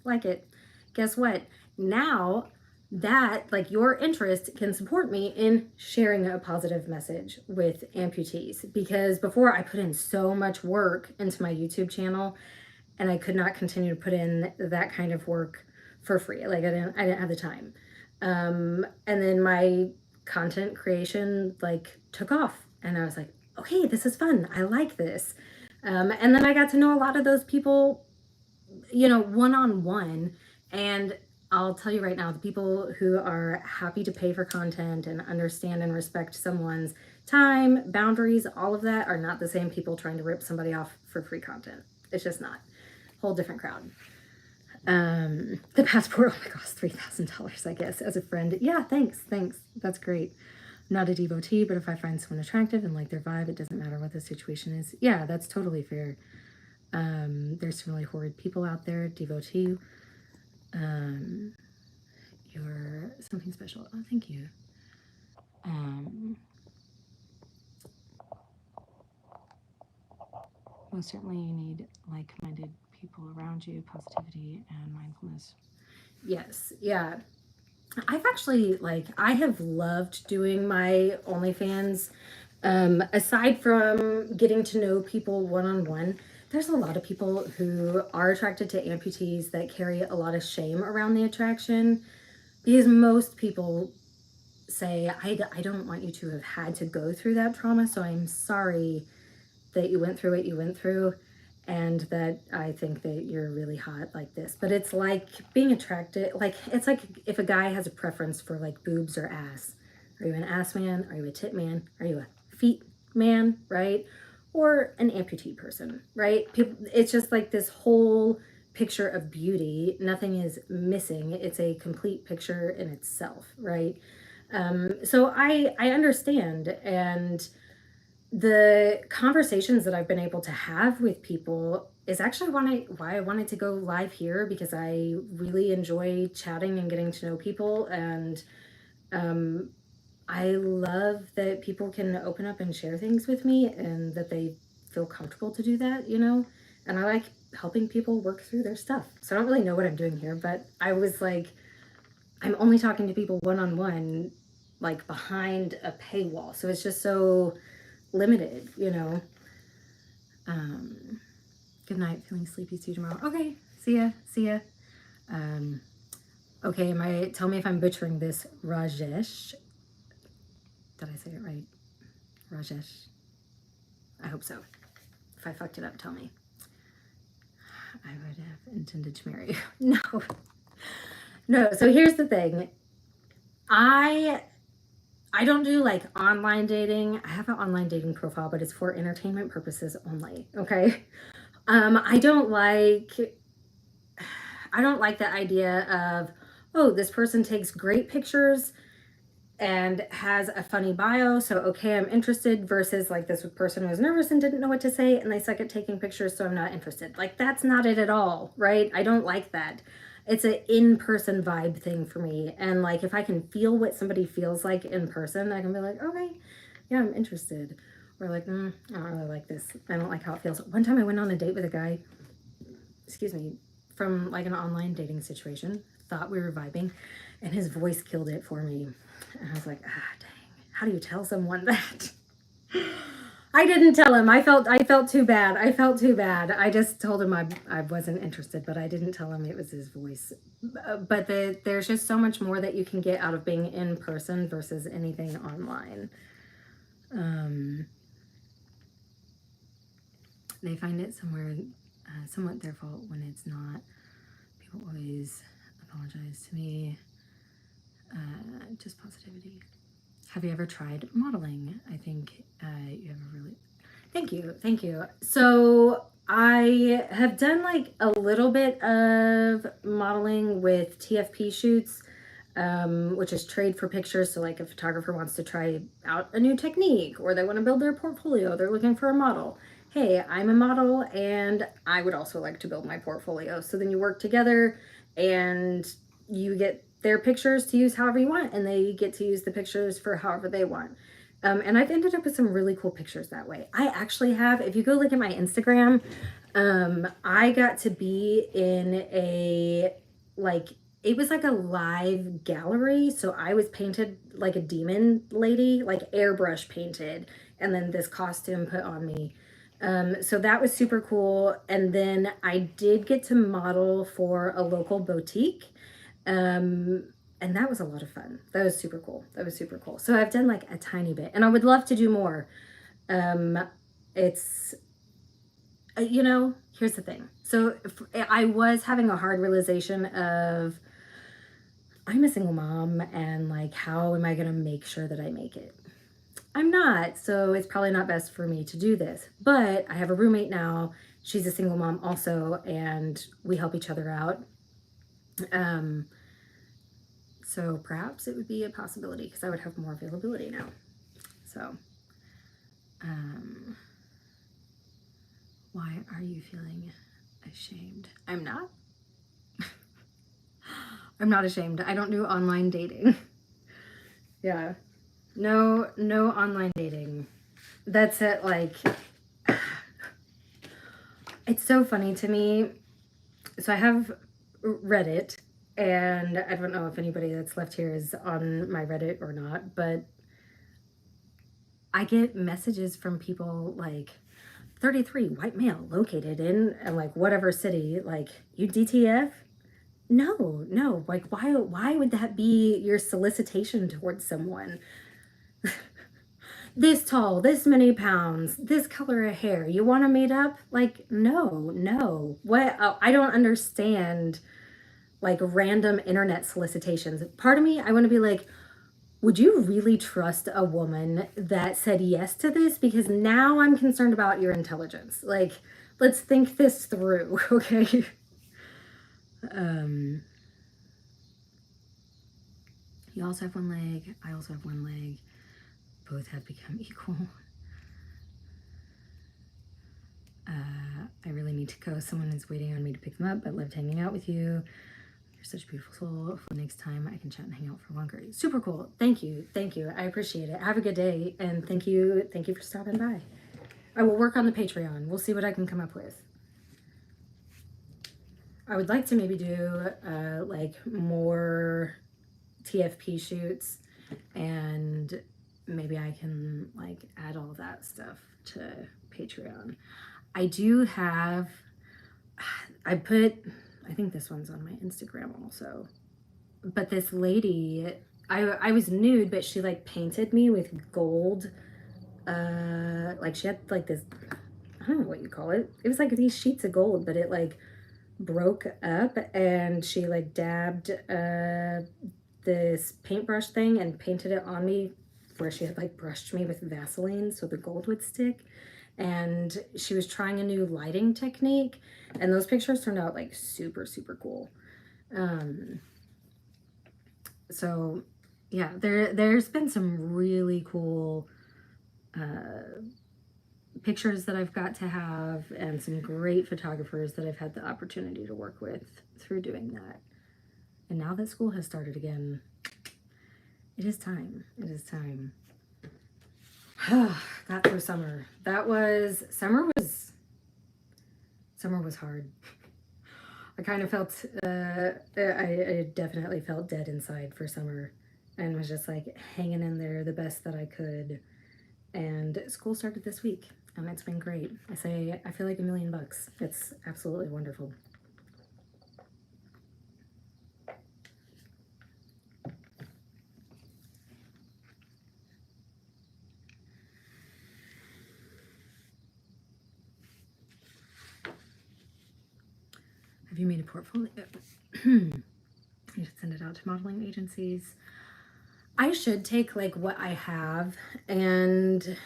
Like it. Guess what? Now that like your interest can support me in sharing a positive message with amputees, because before I put in so much work into my YouTube channel and I could not continue to put in that kind of work for free. Like I didn't have the time. And then my content creation like took off and I was like, okay, this is fun. I like this. And then I got to know a lot of those people, one-on-one. And I'll tell you right now, the people who are happy to pay for content and understand and respect someone's time, boundaries, all of that are not the same people trying to rip somebody off for free content. It's just not. Whole different crowd. The passport, oh my gosh, $3,000, I guess, as a friend. Yeah, thanks. That's great. I'm not a devotee, but if I find someone attractive and like their vibe, it doesn't matter what the situation is. Yeah, that's totally fair. There's some really horrid people out there. Devotee, you're something special. Oh, thank you. Most certainly you need like-minded people around you, positivity and mindfulness. Yes, yeah. I've actually, I have loved doing my OnlyFans. Aside from getting to know people one-on-one, there's a lot of people who are attracted to amputees that carry a lot of shame around the attraction, because most people say, I don't want you to have had to go through that trauma, so I'm sorry that you went through what you went through, and that I think that you're really hot like this. But it's like being attracted, it's like if a guy has a preference for like boobs or ass. Are you an ass man? Are you a tit man? Are you a feet man, right? Or an amputee person, right? People, it's just like this whole picture of beauty. Nothing is missing. It's a complete picture in itself, right? So I understand, and the conversations that I've been able to have with people is actually why I wanted to go live here, because I really enjoy chatting and getting to know people, and I love that people can open up and share things with me and that they feel comfortable to do that, and I like helping people work through their stuff. So I don't really know what I'm doing here, but I was like, I'm only talking to people one-on-one, like behind a paywall, so it's just so limited. Good night, feeling sleepy, see you tomorrow. Okay, see ya. Okay, tell me if I'm butchering this. Rajesh, did I say it right? Rajesh, I hope so. If I fucked it up, tell me. I would have intended to marry you. No, so here's the thing. I don't do like online dating. I have an online dating profile, but it's for entertainment purposes only, okay? I don't like the idea of, oh, this person takes great pictures and has a funny bio, so okay, I'm interested, versus like this person was nervous and didn't know what to say and they suck at taking pictures, so I'm not interested. Like, that's not it at all, right? I don't like that. It's an in-person vibe thing for me, and like if I can feel what somebody feels like in person, I can be like, okay, yeah, I'm interested. Or like, I don't really like this. I don't like how it feels. One time I went on a date with a guy, excuse me, from like an online dating situation, thought we were vibing, and his voice killed it for me. And I was like, dang, how do you tell someone that? I didn't tell him. I felt too bad. I just told him I wasn't interested, but I didn't tell him it was his voice. But there's just so much more that you can get out of being in person versus anything online. They find it somewhat their fault when it's not. People always apologize to me. Just positivity. Have you ever tried modeling? I think you have a really... Thank you. So I have done like a little bit of modeling with TFP shoots, which is trade for pictures. So like a photographer wants to try out a new technique, or they want to build their portfolio, they're looking for a model. Hey, I'm a model and I would also like to build my portfolio. So then you work together and you get their pictures to use however you want, and they get to use the pictures for however they want. And I've ended up with some really cool pictures that way. I actually have, if you go look at my Instagram, I got to be in it was like a live gallery. So I was painted like a demon lady, like airbrush painted, and then this costume put on me. So that was super cool. And then I did get to model for a local boutique. And that was a lot of fun. That was super cool. So I've done like a tiny bit, and I would love to do more. It's You know, here's the thing. So I was having a hard realization of I'm a single mom and like, how am I going to make sure that I make it? I'm not, so it's probably not best for me to do this. But I have a roommate now. She's a single mom also, and we help each other out. Um, so perhaps it would be a possibility because I would have more availability now. So, um, why are you feeling ashamed? I'm not. I'm not ashamed. I don't do online dating. Yeah. No, no online dating. That's it. Like, it's so funny to me. So I have Reddit, and I don't know if anybody that's left here is on my Reddit or not, but I get messages from people like 33 white male located in and like whatever city, like, you DTF? No, like, why would that be your solicitation towards someone? This tall, this many pounds, this color of hair, you want to meet up? Like, no. What? Oh, I don't understand like random internet solicitations. Part of me, I want to be like, would you really trust a woman that said yes to this? Because now I'm concerned about your intelligence. Like, let's think this through, okay? You also have one leg. I also have one leg. Both have become equal. I really need to go. Someone is waiting on me to pick them up, but loved hanging out with you. You're such a beautiful soul. Hopefully next time I can chat and hang out for longer. Super cool. Thank you. I appreciate it. Have a good day, and thank you for stopping by. I will work on the Patreon. We'll see what I can come up with. I would like to maybe do like more TFP shoots, and maybe I can like add all that stuff to Patreon. I do have, I think this one's on my Instagram also, but this lady, I was nude, but she like painted me with gold. Like she had like this, I don't know what you call it. It was like these sheets of gold, but it like broke up, and she like dabbed this paintbrush thing and painted it on me where she had like brushed me with Vaseline so the gold would stick. And she was trying a new lighting technique, and those pictures turned out like super cool. So yeah, there's been some really cool pictures that I've got to have, and some great photographers that I've had the opportunity to work with through doing that. And now that school has started again, it is time. Got through summer. Summer was hard. I kind of felt, I definitely felt dead inside for summer, and was just like hanging in there the best that I could. And school started this week, and it's been great. I feel like $1 million. It's absolutely wonderful. Have you made a portfolio? You should send it out to modeling agencies. I should take like what I have, and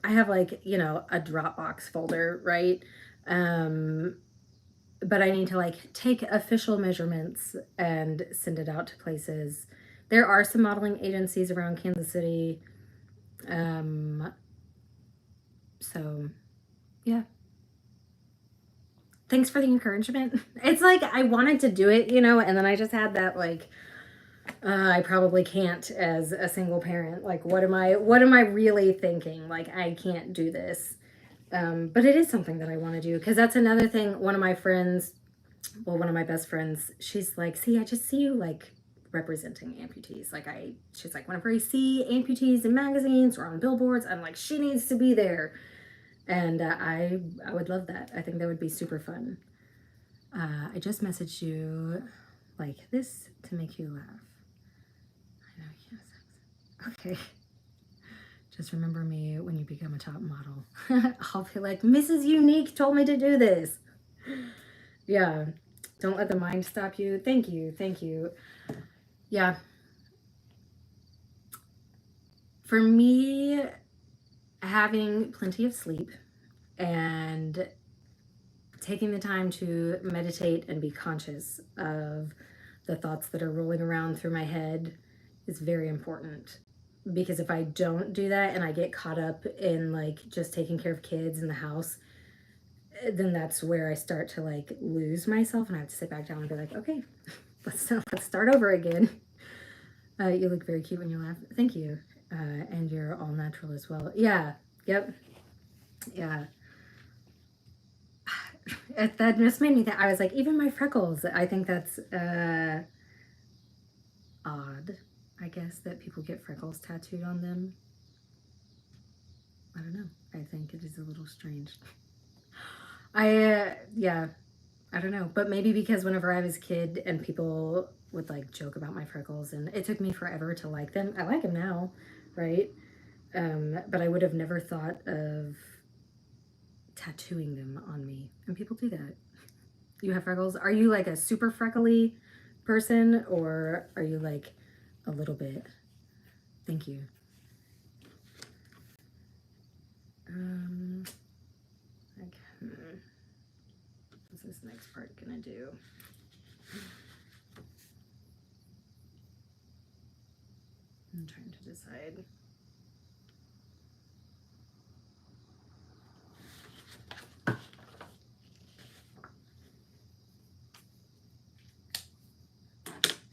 I have like, you know, a Dropbox folder, right? But I need to like take official measurements and send it out to places. There are some modeling agencies around Kansas City. So yeah. Thanks for the encouragement. It's like I wanted to do it, you know, and then I just had that like, I probably can't as a single parent. Like, what am I really thinking? Like, I can't do this. But it is something that I want to do, because that's another thing. One of my best friends, she's like, see, I just see you like representing amputees. She's like, whenever I see amputees in magazines or on billboards, I'm like, she needs to be there. And I would love that. I think that would be super fun. I just messaged you like this to make you laugh. I know you can't. Okay. Just remember me when you become a top model. I'll be like, Mrs. Unique told me to do this. Yeah. Don't let the mind stop you. Thank you. Thank you. Yeah. For me, having plenty of sleep and taking the time to meditate and be conscious of the thoughts that are rolling around through my head is very important. Because if I don't do that and I get caught up in like just taking care of kids in the house, then that's where I start to like lose myself and I have to sit back down and be like, okay, let's start over again. You look very cute when you laugh. Thank you. And you're all natural as well. Yeah. Yep. Yeah. That just made me think. I was like, even my freckles. I think that's odd, I guess, that people get freckles tattooed on them. I don't know. I think it is a little strange. Yeah, I don't know. But maybe because whenever I was a kid and people would like joke about my freckles and it took me forever to like them. I like them now, right? But I would have never thought of tattooing them on me. And people do that. You have freckles? Are you like a super freckly person or are you like a little bit? Thank you. What's this next part gonna do? I'm trying to decide.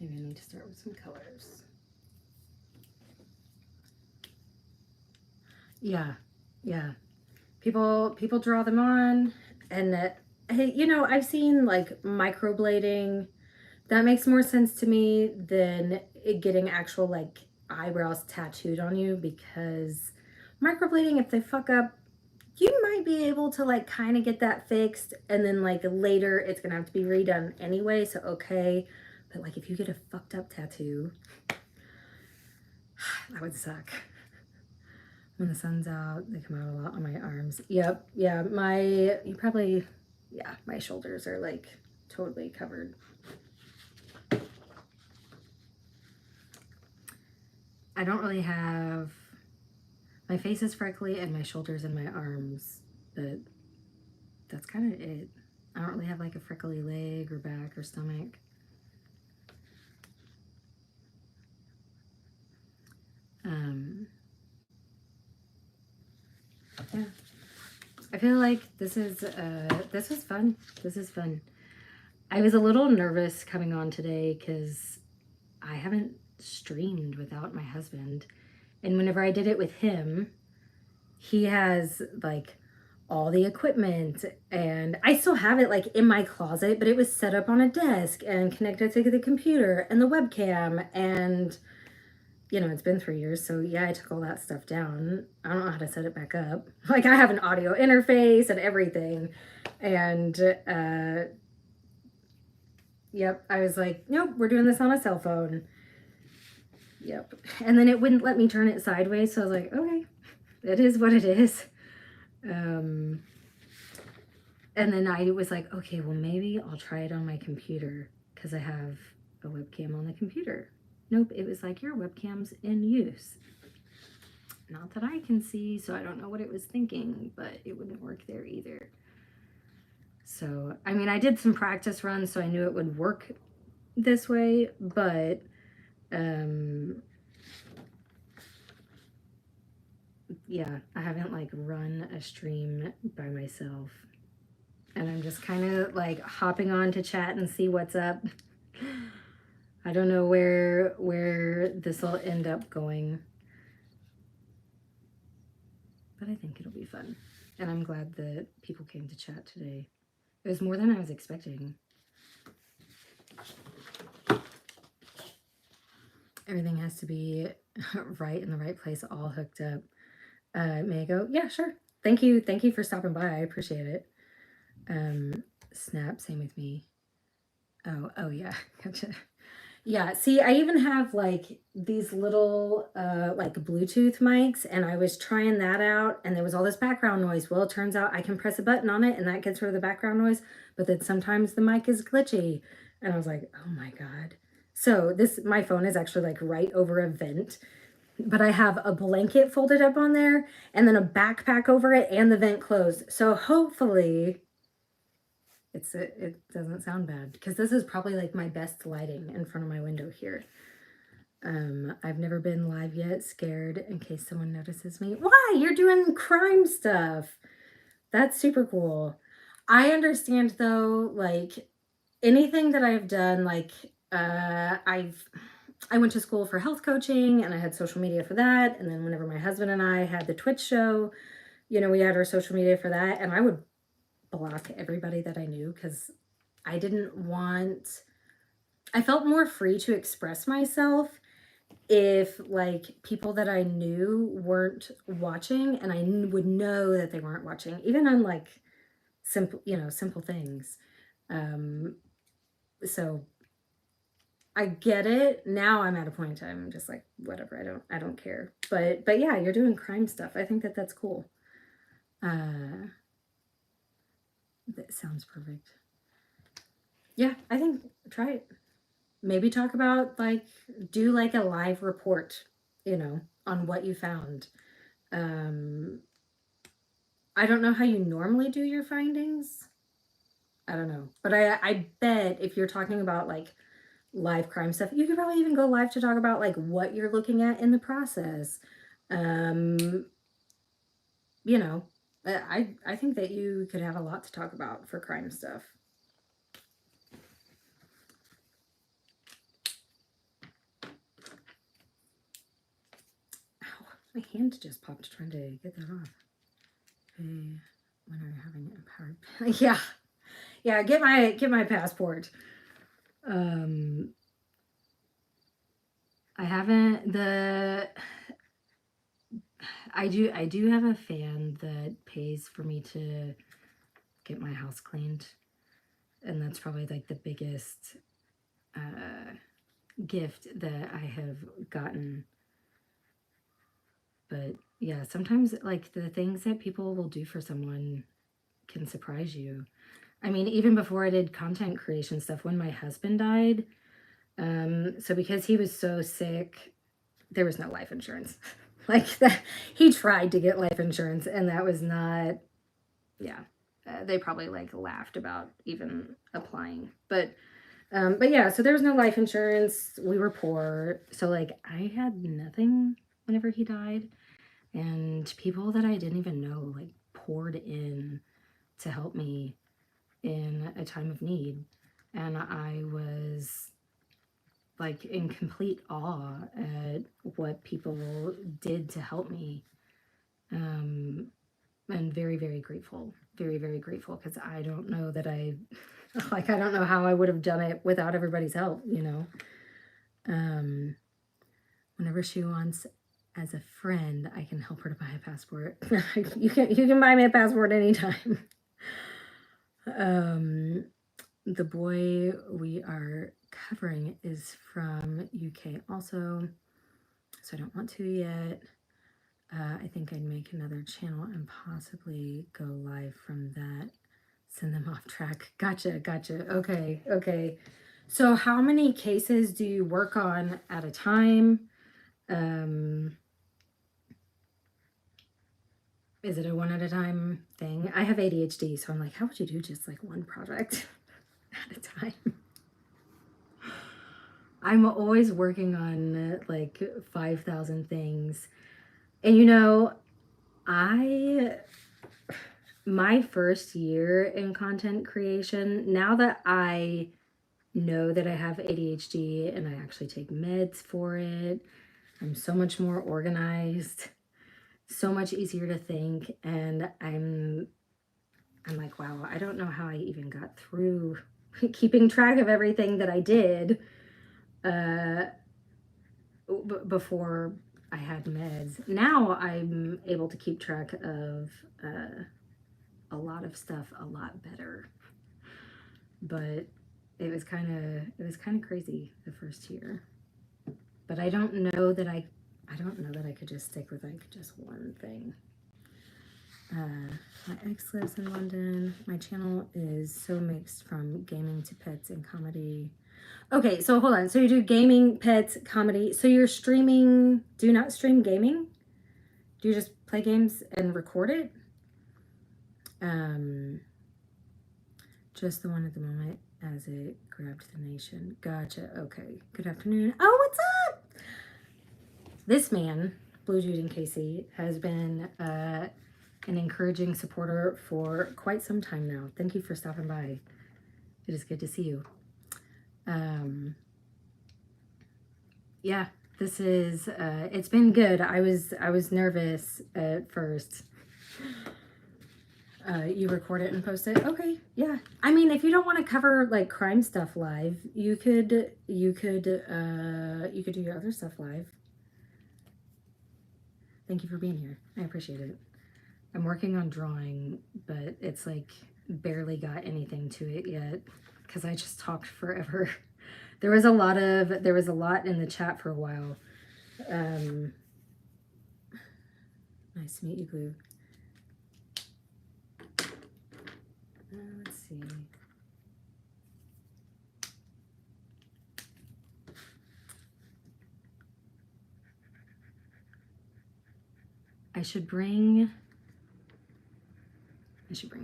Maybe I need to start with some colors. Yeah, yeah. People draw them on, and hey, you know, I've seen like microblading. That makes more sense to me than it getting actual like eyebrows tattooed on you because microblading, if they fuck up, you might be able to like kind of get that fixed and then like later it's gonna have to be redone anyway, so okay. But like if you get a fucked up tattoo, that would suck. When the sun's out, they come out a lot on my arms. Yep, yeah, my shoulders are like totally covered. I don't really have, my face is freckly and my shoulders and my arms, but that's kind of it. I don't really have like a freckly leg or back or stomach. Yeah, I feel like this is fun. This is fun. I was a little nervous coming on today because I haven't streamed without my husband, and whenever I did it with him, he has like all the equipment and I still have it like in my closet, but it was set up on a desk and connected to the computer and the webcam and you know, it's been 3 years, so yeah, I took all that stuff down. I don't know how to set it back up. Like I have an audio interface and everything. And yep, I was like, nope, we're doing this on a cell phone. Yep. And then it wouldn't let me turn it sideways, so I was like, okay, it is what it is. And then I was like, okay, well maybe I'll try it on my computer because I have a webcam on the computer. Nope, it was like, your webcam's in use. Not that I can see, so I don't know what it was thinking, but it wouldn't work there either. So, I mean, I did some practice runs, so I knew it would work this way, but yeah, I haven't like run a stream by myself. And I'm just kind of like hopping on to chat and see what's up. I don't know where this will end up going. But I think it'll be fun. And I'm glad that people came to chat today. It was more than I was expecting. Everything has to be right in the right place, all hooked up. May I go? Yeah, sure. Thank you. Thank you for stopping by. I appreciate it. Snap, same with me. Oh yeah, gotcha. Yeah, see, I even have like these little like Bluetooth mics, and I was trying that out, and there was all this background noise. Well, it turns out I can press a button on it and that gets rid of the background noise, but then sometimes the mic is glitchy. And I was like, "Oh my God." So this my phone is actually like right over a vent, but I have a blanket folded up on there and then a backpack over it and the vent closed. So hopefully it doesn't sound bad because this is probably like my best lighting in front of my window here. I've never been live yet, scared in case someone notices me. Why? You're doing crime stuff. That's super cool. I understand though, like anything that I've done, like I went to school for health coaching and I had social media for that. And then whenever my husband and I had the Twitch show, we had our social media for that, and I would block everybody that I knew because I didn't want I felt more free to express myself if like people that I knew weren't watching, and I would know that they weren't watching, even on like simple things. Um, so I get it. Now I'm at a point in time I'm just like whatever, I don't care. But yeah, you're doing crime stuff. I think that that's cool. That sounds perfect. Yeah, I think try it. Maybe talk about like do like a live report, on what you found. Um, I don't know how you normally do your findings. I don't know. But I bet if you're talking about like live crime stuff, you could probably even go live to talk about like what you're looking at in the process. Um, you know, I think that you could have a lot to talk about for crime stuff. Ow, my hand just popped trying to get that off. Okay, when are you having a power? Yeah, yeah. Get my passport. Um, I haven't the I do have a fan that pays for me to get my house cleaned, and that's probably like the biggest gift that I have gotten. But yeah, sometimes like the things that people will do for someone can surprise you. I mean, even before I did content creation stuff, when my husband died, so because he was so sick, there was no life insurance. Like that, he tried to get life insurance, and that was not. Yeah, they probably like laughed about even applying. But yeah, so there was no life insurance. We were poor, so like I had nothing whenever he died, and people that I didn't even know like poured in to help me in a time of need, and I was like in complete awe at what people did to help me. And very, very grateful. Very, very grateful because I don't know that like, I don't know how I would have done it without everybody's help. Um, Whenever she wants as a friend, I can help her to buy a passport. You can buy me a passport anytime. The boy we are covering is from UK also, so I don't want to yet. I think I'd make another channel and possibly go live from that. Send them off track. Gotcha. Okay. So how many cases do you work on at a time? Is it a one at a time thing? I have ADHD, so I'm like, how would you do just like one project at a time? I'm always working on like 5,000 things. And I my first year in content creation, now that I know that I have ADHD and I actually take meds for it, I'm so much more organized, so much easier to think, and I'm like, wow, I don't know how I even got through keeping track of everything that I did uh, before I had meds. Now I'm able to keep track of a lot of stuff a lot better. But it was kind of crazy the first year. But I don't know that I don't know that I could just stick with like just one thing. My ex lives in London. My channel is so mixed from gaming to pets and comedy. Okay, so hold on. So you do gaming, pets, comedy. So you're streaming, do you not stream gaming? Do you just play games and record it? Just the one at the moment as it grabbed the nation. Gotcha. Okay. Good afternoon. Oh, what's up? This man, Blue Jude and Casey, has been an encouraging supporter for quite some time now. Thank you for stopping by. It is good to see you. Yeah, this is it's been good. I was nervous at first. You record it and post it? Okay, yeah. I mean, if you don't want to cover like crime stuff live, you could do your other stuff live. Thank you for being here. I appreciate it. I'm working on drawing, but it's like barely got anything to it yet because I just talked forever. There was a lot in the chat for a while. Nice to meet you, Glue. Let's see. I should bring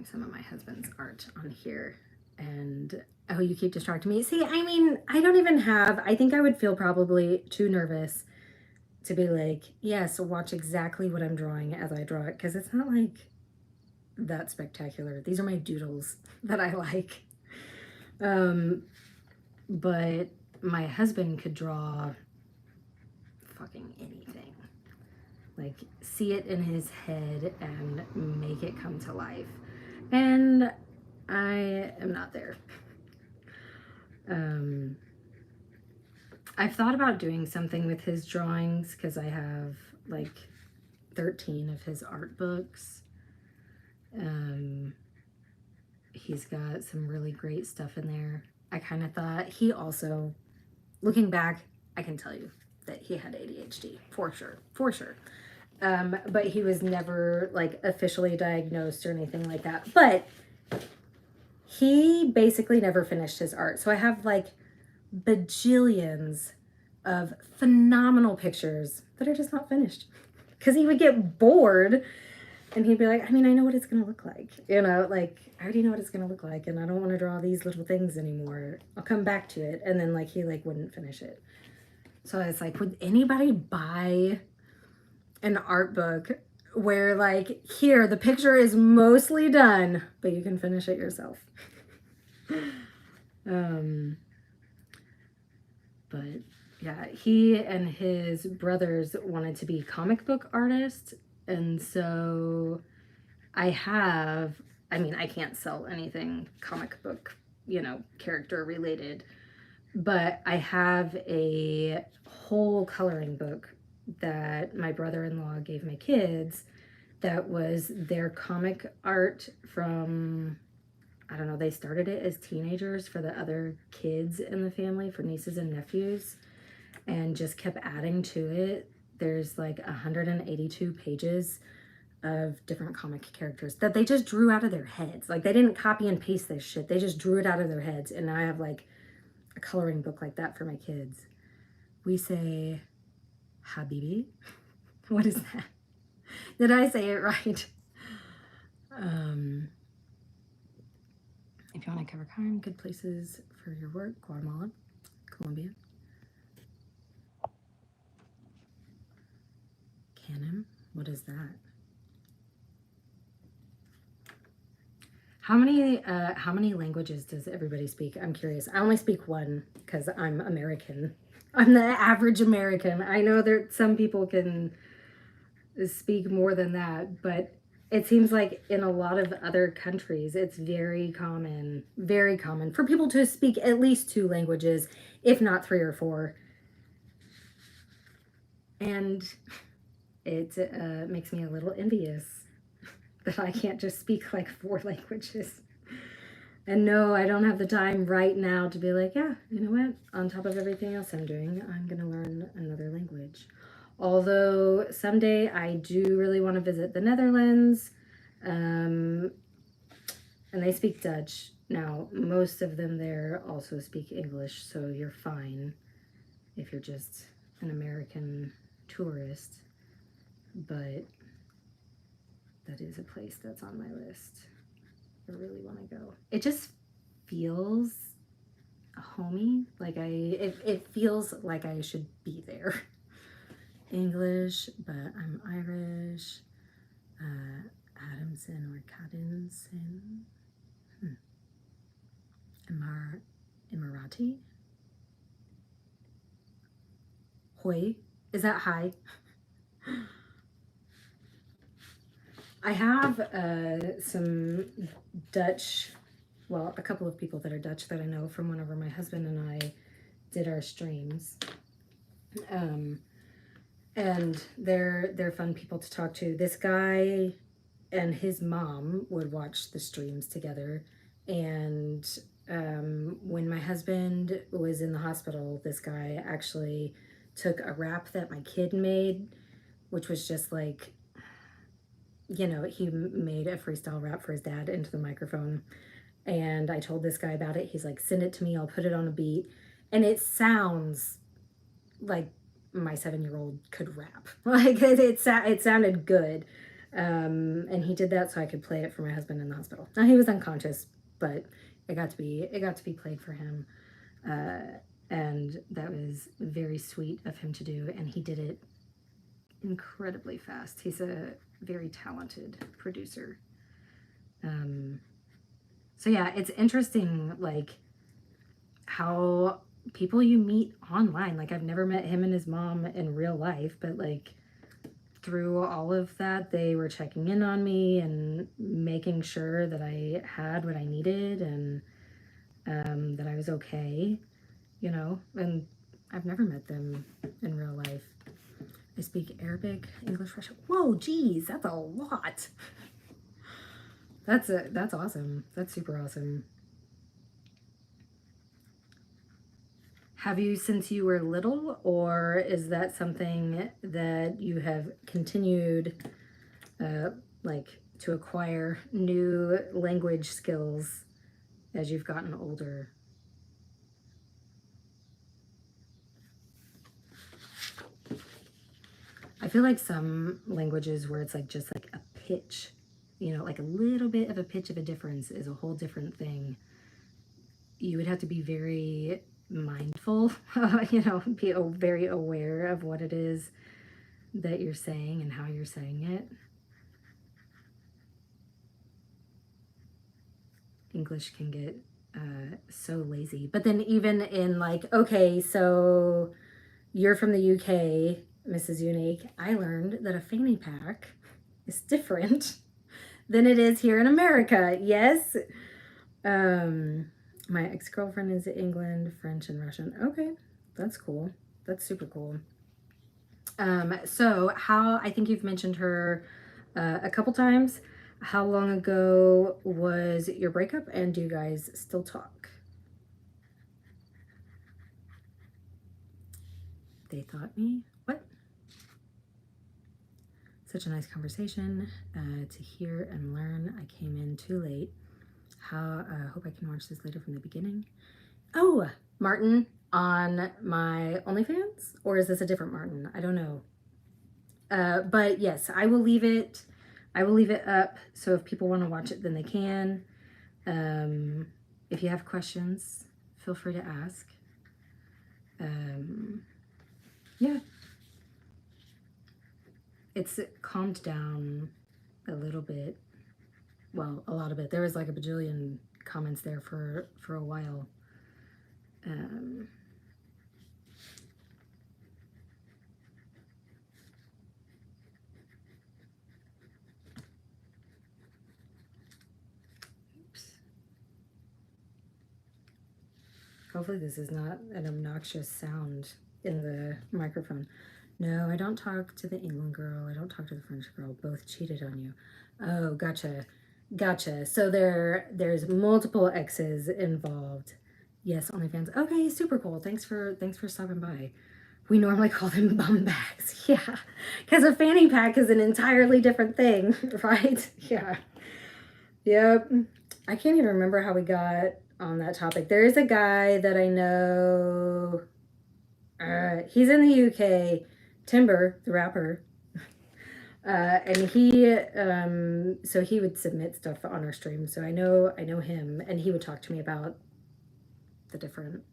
some of my husband's art on here. And oh, you keep distracting me. See, I mean, I think I would feel probably too nervous to be like, yes, watch exactly what I'm drawing as I draw it, because it's not like that spectacular. These are my doodles that I like. But my husband could draw fucking anything. Like, see it in his head and make it come to life. And I am not there. I've thought about doing something with his drawings because I have like 13 of his art books. He's got some really great stuff in there. I kind of thought he also, looking back, I can tell you that he had ADHD for sure. But he was never like officially diagnosed or anything like that. But he basically never finished his art. So I have like bajillions of phenomenal pictures that are just not finished because he would get bored and he'd be like, I mean, I know what it's going to look like, like I already know what it's going to look like and I don't want to draw these little things anymore. I'll come back to it. And then like he like wouldn't finish it. So it's like, would anybody buy an art book where like, here, the picture is mostly done, but you can finish it yourself? But yeah, he and his brothers wanted to be comic book artists. And so I can't sell anything comic book, character related, but I have a whole coloring book that my brother-in-law gave my kids that was their comic art from, I don't know, they started it as teenagers for the other kids in the family, for nieces and nephews, and just kept adding to it. There's like 182 pages of different comic characters that they just drew out of their heads. Like they didn't copy and paste this shit. They just drew it out of their heads. And now I have like a coloring book like that for my kids. We say Habibi. What is that? Did I say it right? If you want to cover crime, good places for your work: Guatemala, Colombia, Canem. What is that? How many languages does everybody speak? I'm curious. I only speak one because I'm American. I'm the average American. I know that some people can speak more than that, but it seems like in a lot of other countries, it's very common for people to speak at least 2 languages, if not 3 or 4. And it makes me a little envious that I can't just speak like 4 languages. And no, I don't have the time right now to be like, yeah, you know what? On top of everything else I'm doing, I'm going to learn another language. Although someday I do really want to visit the Netherlands. Um, and they speak Dutch. Now, most of them there also speak English, so you're fine if you're just an American tourist. But that is a place that's on my list. I really want to go. It just feels homey. Like it feels like I should be there. English, but I'm Irish. Adamson or Cadenson. Emirati. Hoi. Is that hi? I have some Dutch, well, a couple of people that are Dutch that I know from whenever my husband and I did our streams. And they're fun people to talk to. This guy and his mom would watch the streams together. And when my husband was in the hospital, this guy actually took a rap that my kid made, which was just like, you know, he made a freestyle rap for his dad into the microphone. And I told this guy about it. He's like, send it to me, I'll put it on a beat. And it sounds like my 7-year-old could rap. Like it sounded good. And he did that so I could play it for my husband in the hospital. Now he was unconscious, but it got to be played for him. And that was very sweet of him to do. And he did it incredibly fast. He's a very talented producer. So yeah, it's interesting, like how people you meet online, like I've never met him and his mom in real life, but like through all of that, they were checking in on me and making sure that I had what I needed and that I was okay, you know. And I've never met them in real life. I speak Arabic, English, Russian. Whoa, geez, that's a lot. That's awesome. That's super awesome. Have you since you were little, or is that something that you have continued, like to acquire new language skills as you've gotten older? I feel like some languages where it's like just like a pitch, you know, like a little bit of a pitch of a difference is a whole different thing. You would have to be very mindful, you know, be very aware of what it is that you're saying and how you're saying it. English can get so lazy. But then even in like, okay, so you're from the UK, Mrs. Unique. I learned that a fanny pack is different than it is here in America. Yes. My ex-girlfriend is England, French, and Russian. Okay, that's cool. That's super cool. So how, I think you've mentioned her a couple times. How long ago was your breakup, and do you guys still talk? They thought me? What? Such a nice conversation to hear and learn. I came in too late. How, hope I can watch this later from the beginning. Oh, Martin on my OnlyFans? Or is this a different Martin? I don't know. But yes, I will leave it. I will leave it up. So if people want to watch it, then they can. If you have questions, feel free to ask. Yeah. It's calmed down a little bit. Well, a lot of it. There was like a bajillion comments there for a while. Oops. Hopefully this is not an obnoxious sound in the microphone. No, I don't talk to the England girl. I don't talk to the French girl. Both cheated on you. Oh, gotcha. Gotcha. So there's multiple exes involved. Yes, OnlyFans. Okay, super cool. Thanks for stopping by. We normally call them bum bags. Yeah. Because a fanny pack is an entirely different thing, right? Yeah. Yep. I can't even remember how we got on that topic. There is a guy that I know. He's in the UK. Timber, the rapper. And so he would submit stuff on our stream. So I know him, and he would talk to me about the different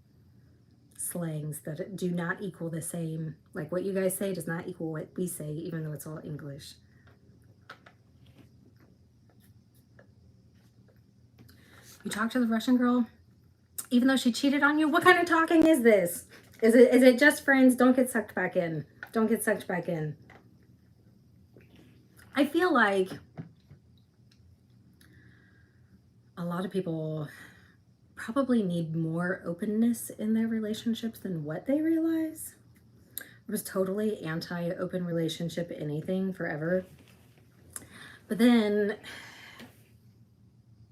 slangs that do not equal the same. Like what you guys say does not equal what we say, even though it's all English. You talked to the Russian girl, even though she cheated on you. What kind of talking is this? Is it just friends? Don't get sucked back in. Don't get sucked back in. I feel like a lot of people probably need more openness in their relationships than what they realize. I was totally anti-open relationship anything forever. But then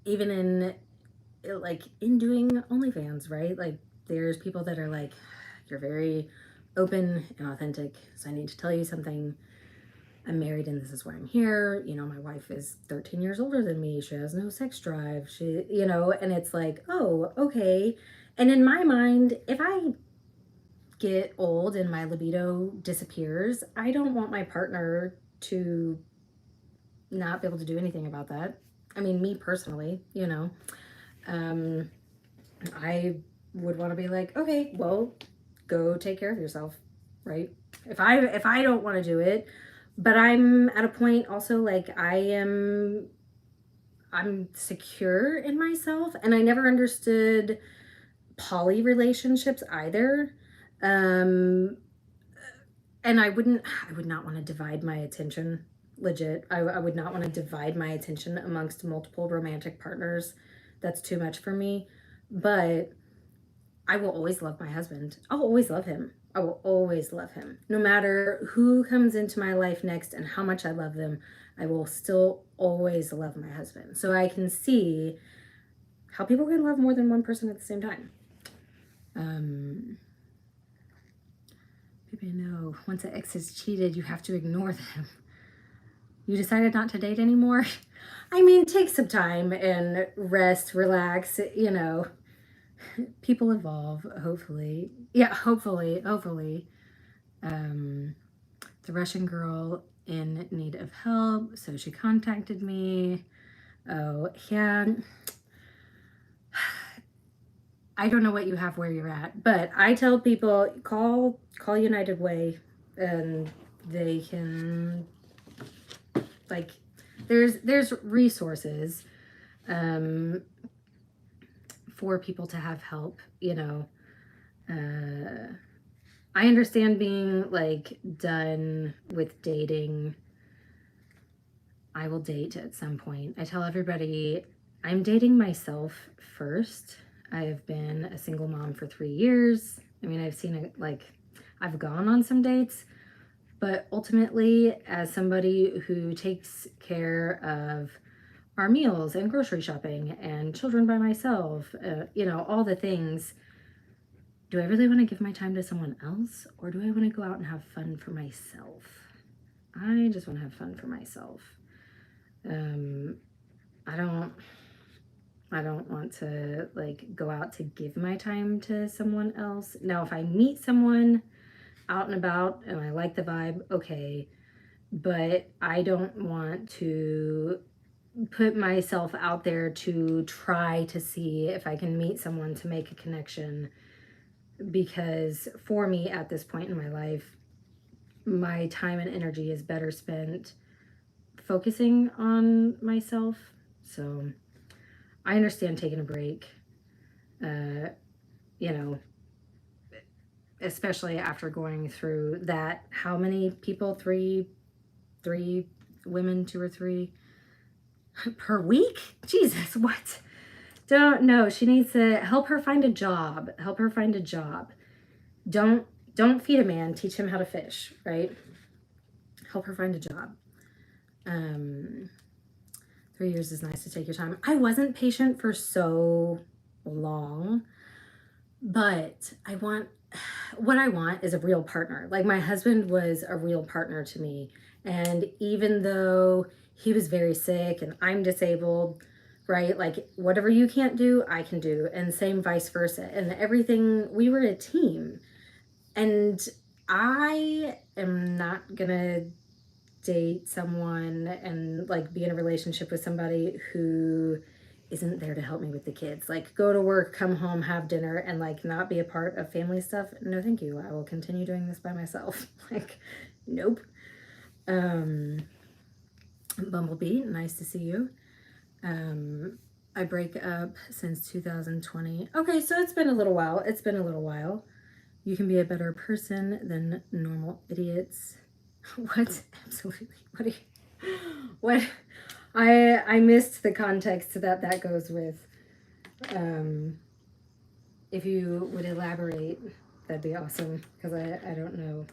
even in doing OnlyFans, right? Like there's people that are like, you're very open and authentic, so I need to tell you something. I'm married and this is why I'm here. You know, my wife is 13 years older than me. She has no sex drive. And it's like, oh, okay. And in my mind, if I get old and my libido disappears, I don't want my partner to not be able to do anything about that. I mean, me personally, I would want to be like, okay, well, go take care of yourself, right? If I don't want to do it, but I'm at a point also like I'm secure in myself, and I never understood poly relationships either. And I would not want to divide my attention. Legit, I would not want to divide my attention amongst multiple romantic partners. That's too much for me. But I will always love my husband. I'll always love him. I will always love him. No matter who comes into my life next and how much I love them, I will still always love my husband. So I can see how people can love more than one person at the same time. Maybe no. Once an ex has cheated, you have to ignore them. You decided not to date anymore? I mean, take some time and rest, relax, People evolve, hopefully. Yeah, hopefully. The Russian girl in need of help, so she contacted me. Oh, yeah. I don't know what you have where you're at, but I tell people call United Way, and they can there's resources for people to have help. I understand being done with dating. I will date at some point. I tell everybody I'm dating myself first. I have been a single mom for 3 years. I mean, I've gone on some dates, but ultimately, as somebody who takes care of our meals and grocery shopping and children by myself, all the things, do I really want to give my time to someone else, or do I want to go out and have fun for myself? I just want to have fun for myself. I don't want to go out to give my time to someone else. Now, if I meet someone out and about and I like the vibe, okay, but I don't want to put myself out there to try to see if I can meet someone to make a connection, because for me at this point in my life, my time and energy is better spent focusing on myself. So I understand taking a break, especially after going through that. How many people? Three women, 2 or 3 per week? Jesus, what? Don't know. She needs to help her find a job. Don't feed a man. Teach him how to fish, right? Help her find a job. 3 years is nice to take your time. I wasn't patient for so long, but what I want is a real partner. Like, my husband was a real partner to me. And even though he was very sick and I'm disabled, right? Like, whatever you can't do, I can do. And same vice versa. And everything, we were a team. And I am not gonna date someone and like be in a relationship with somebody who isn't there to help me with the kids. Like, go to work, come home, have dinner, and like not be a part of family stuff. No, thank you. I will continue doing this by myself. Like, nope. Bumblebee, nice to see you. I break up since 2020. Okay, so it's been a little while. It's been a little while. You can be a better person than normal idiots. What? Absolutely. What? What? I missed the context that goes with. If you would elaborate, that'd be awesome, because I don't know.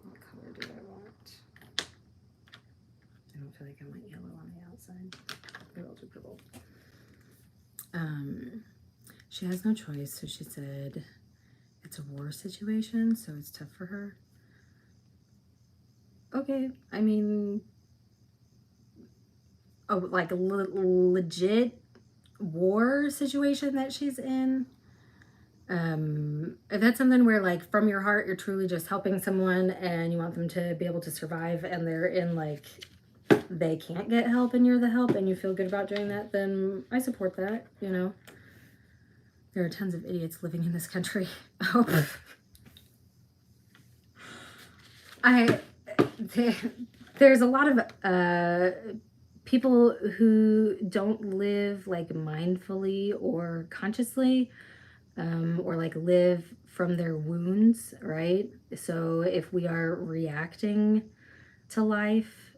What color do I want? I don't feel like I want yellow on the outside. Maybe I'll do purple. She has no choice, so she said it's a war situation, so it's tough for her. Okay, I mean, like a legit war situation that she's in. If that's something where like from your heart you're truly just helping someone and you want them to be able to survive, and they're in like they can't get help and you're the help and you feel good about doing that, then I support that, you know. There are tons of idiots living in this country. Oh. There's a lot of people who don't live like mindfully or consciously, or like live from their wounds, right? So if we are reacting to life,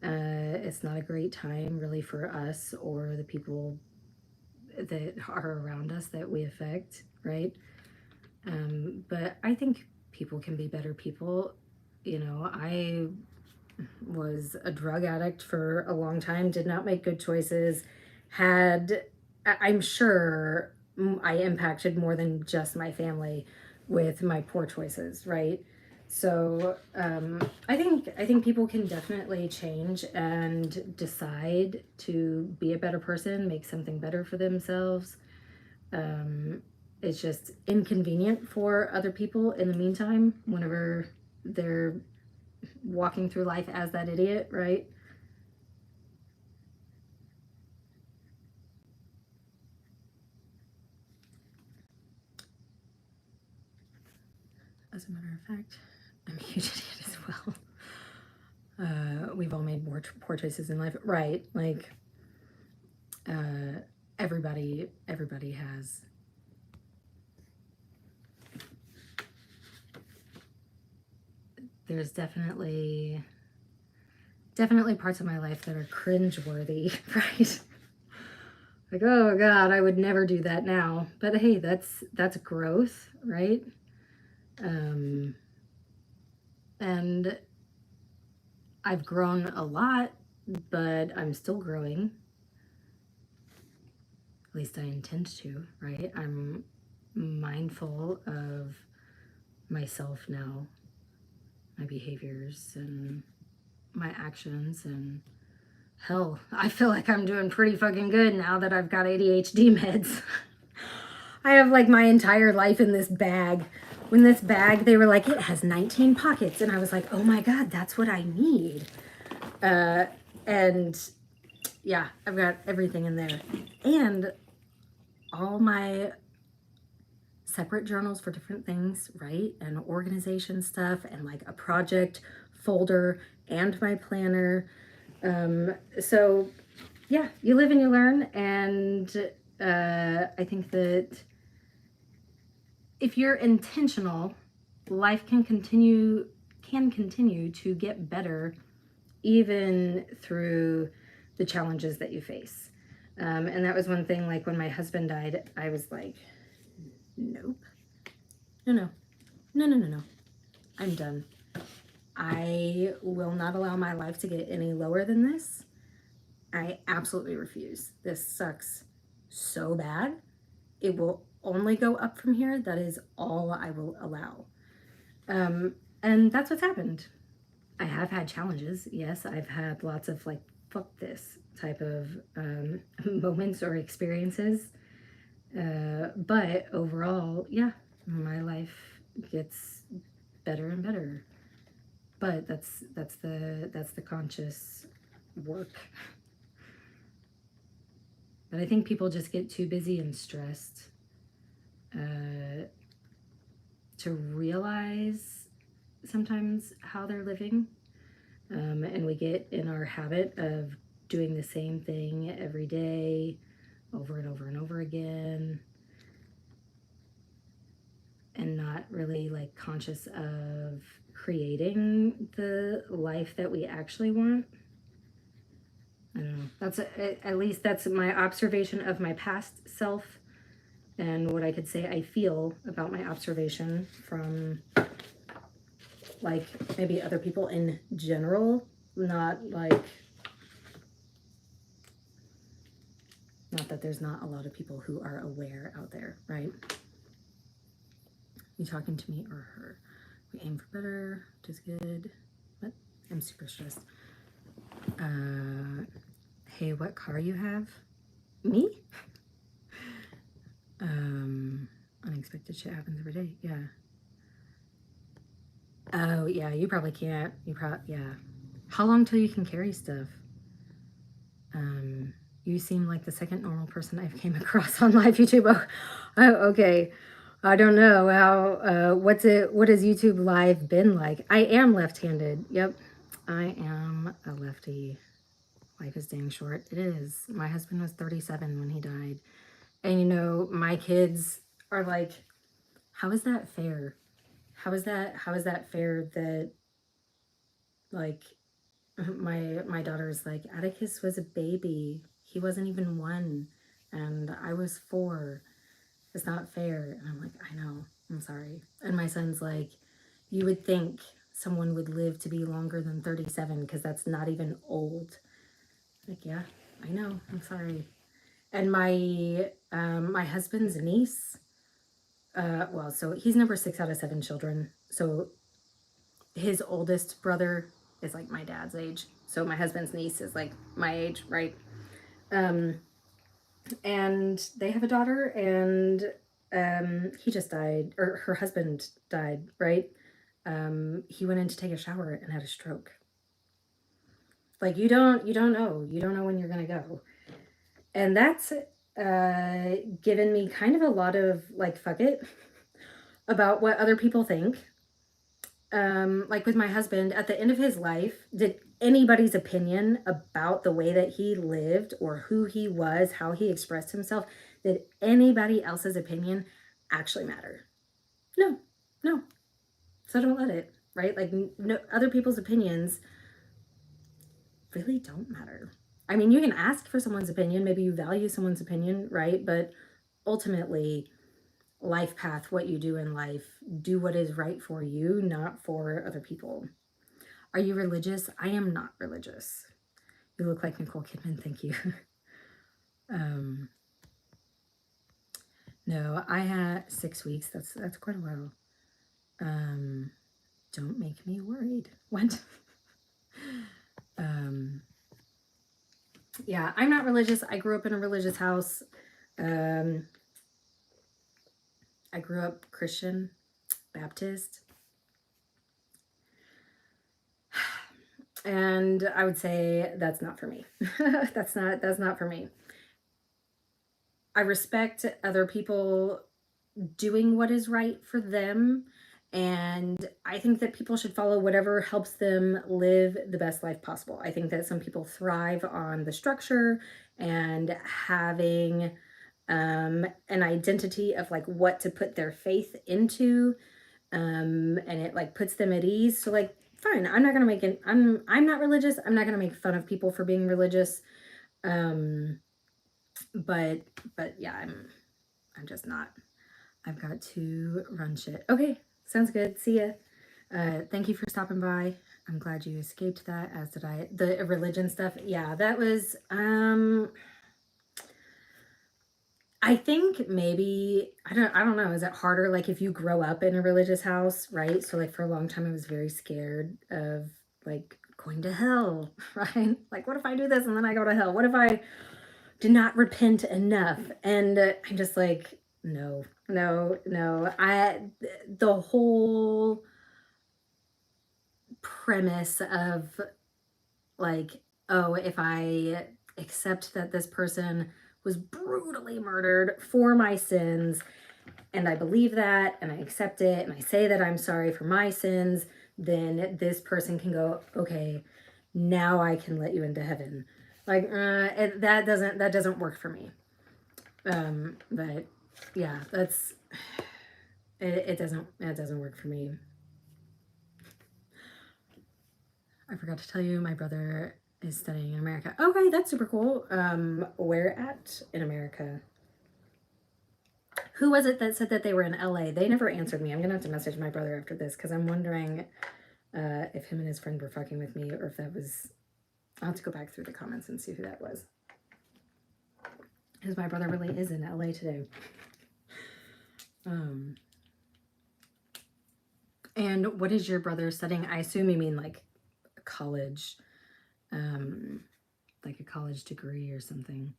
it's not a great time really for us or the people that are around us that we affect, right? But I think people can be better people. You know, I was a drug addict for a long time, did not make good choices, I'm sure I impacted more than just my family with my poor choices, right? So I think people can definitely change and decide to be a better person, make something better for themselves. It's just inconvenient for other people in the meantime, whenever they're walking through life as that idiot, right? As a matter of fact, I'm a huge idiot as well. We've all made more poor choices in life, right? Like, everybody has. There's definitely parts of my life that are cringeworthy, right? Like, oh God, I would never do that now. But hey, that's growth, right? And I've grown a lot, but I'm still growing. At least I intend to, right? I'm mindful of myself now, my behaviors and my actions, and hell, I feel like I'm doing pretty fucking good now that I've got ADHD meds. I have like my entire life in this bag. When this bag, they were like, it has 19 pockets. And I was like, oh my God, that's what I need. And yeah, I've got everything in there. And all my separate journals for different things, right? And organization stuff, and like a project folder and my planner. So yeah, you live and you learn. And I think that if you're intentional, life can continue to get better even through the challenges that you face. And that was one thing, like when my husband died, I was like, nope. No. I'm done. I will not allow my life to get any lower than this. I absolutely refuse. This sucks so bad. It will only go up from here. That is all I will allow. And that's what's happened. I have had challenges. Yes, I've had lots of like, fuck this type of moments or experiences. But overall, yeah, my life gets better and better. But that's the conscious work. But I think people just get too busy and stressed to realize sometimes how they're living. And we get in our habit of doing the same thing every day, over and over and over again, and not really like conscious of creating the life that we actually want. I don't know. At least that's my observation of my past self, and what I could say I feel about my observation from like maybe other people in general, not that there's not a lot of people who are aware out there, right? You talking to me or her? We aim for better, which is good. What? I'm super stressed. Hey, what car you have? Me? Unexpected shit happens every day. Yeah. Oh, yeah, you probably can't. Yeah. How long till you can carry stuff? You seem like the second normal person I've came across on live YouTube. Oh, okay. I don't know how, what has YouTube live been like? I am left-handed. Yep. I am a lefty. Life is dang short. It is. My husband was 37 when he died. And you know, my kids are like, how is that fair? How is that fair that like my daughter's like, Atticus was a baby. He wasn't even 1 and I was 4. It's not fair. And I'm like, I know. I'm sorry. And my son's like, you would think someone would live to be longer than 37 because that's not even old. Like, yeah, I know. I'm sorry. And my husband's niece, well, so he's number 6 out of 7 children. So his oldest brother is like my dad's age. So my husband's niece is like my age, right? And they have a daughter, and he just died, or her husband died, right? He went in to take a shower and had a stroke. Like you don't know when you're gonna go, and that's given me kind of a lot of like fuck it about what other people think. Like with my husband, at the end of his life, did anybody's opinion about the way that he lived or who he was, how he expressed himself, did anybody else's opinion actually matter? No, no. So don't let it, right? Like, no, other people's opinions really don't matter. I mean, you can ask for someone's opinion, maybe you value someone's opinion, right? But ultimately, life path, what you do in life, do what is right for you, not for other people. Are you religious? I am not religious. You look like Nicole Kidman. Thank you. No, I had 6 weeks. That's quite a while. Don't make me worried. What? Yeah, I'm not religious. I grew up in a religious house. I grew up Christian, Baptist. And I would say that's not for me. that's not for me. I respect other people doing what is right for them. And I think that people should follow whatever helps them live the best life possible. I think that some people thrive on the structure and having an identity of like what to put their faith into. And it like puts them at ease. So like, fine, I'm not gonna make it. I'm not religious. I'm not gonna make fun of people for being religious. But yeah, I'm just not. I've got to run shit. Okay, sounds good. See ya. Thank you for stopping by. I'm glad you escaped that, as did I. The religion stuff, yeah, that was, I think maybe, I don't know, is it harder, like, if you grow up in a religious house, right? So, like, for a long time, I was very scared of, like, going to hell, right? Like, what if I do this and then I go to hell? What if I did not repent enough? And I'm just like, no, no, no. The whole premise of, like, oh, if I accept that this person was brutally murdered for my sins, and I believe that, and I accept it, and I say that I'm sorry for my sins, then this person can go, okay, now I can let you into heaven. Like, that doesn't work for me. But yeah, it doesn't work for me. I forgot to tell you, my brother is studying in America. Okay, that's super cool. Where at in America? Who was it that said that they were in LA? They never answered me. I'm gonna have to message my brother after this because I'm wondering if him and his friend were fucking with me or if that was. I'll have to go back through the comments and see who that was. Because my brother really is in LA today. And what is your brother studying? I assume you mean like college, like a college degree or something.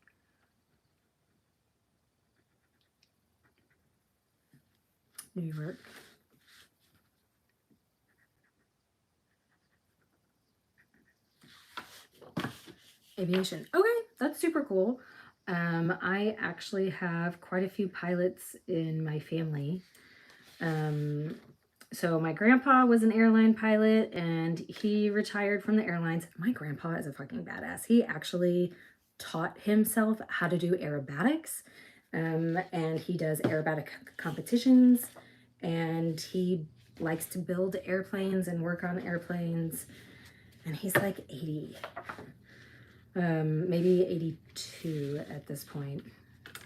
New York. Aviation. Okay, that's super cool. I actually have quite a few pilots in my family. So my grandpa was an airline pilot and he retired from the airlines. My grandpa is a fucking badass. He actually taught himself how to do aerobatics. And he does aerobatic competitions, and he likes to build airplanes and work on airplanes. And he's like 80, maybe 82 at this point.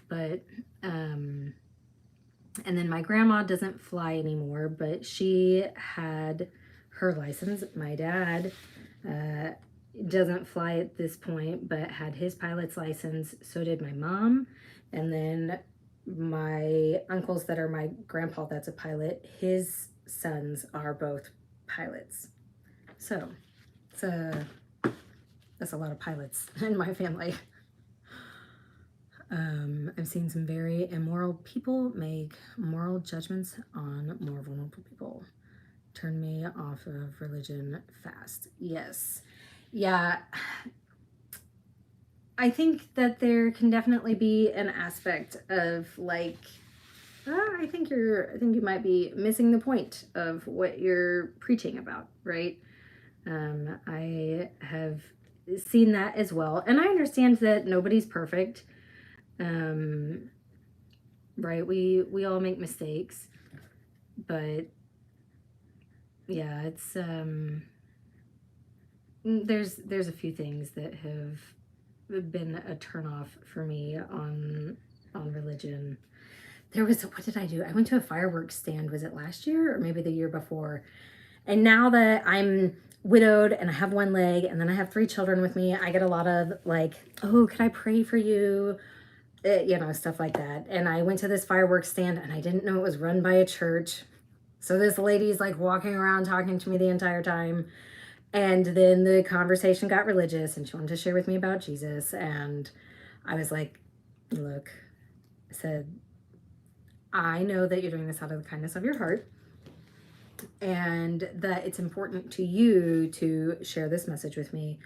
But and then my grandma doesn't fly anymore, but she had her license. My dad doesn't fly at this point, but had his pilot's license. So did my mom. And then my uncles that are my grandpa that's a pilot, his sons are both pilots. So that's a lot of pilots in my family. I've seen some very immoral people make moral judgments on more vulnerable people. Turn me off of religion fast. Yes. Yeah. I think that there can definitely be an aspect of like, I think you might be missing the point of what you're preaching about, right? I have seen that as well. And I understand that nobody's perfect. Right, we all make mistakes, but yeah, it's there's a few things that have been a turnoff for me on religion. There was, what did I do? I went to a fireworks stand. Was it last year or maybe the year before? And now that I'm widowed and I have one leg and then I have 3 children with me, I get a lot of like, oh, could I pray for you? Stuff like that. And I went to this fireworks stand and I didn't know it was run by a church. So this lady's like walking around talking to me the entire time. And then the conversation got religious and she wanted to share with me about Jesus. And I was like, look, I said, I know that you're doing this out of the kindness of your heart and that it's important to you to share this message with me.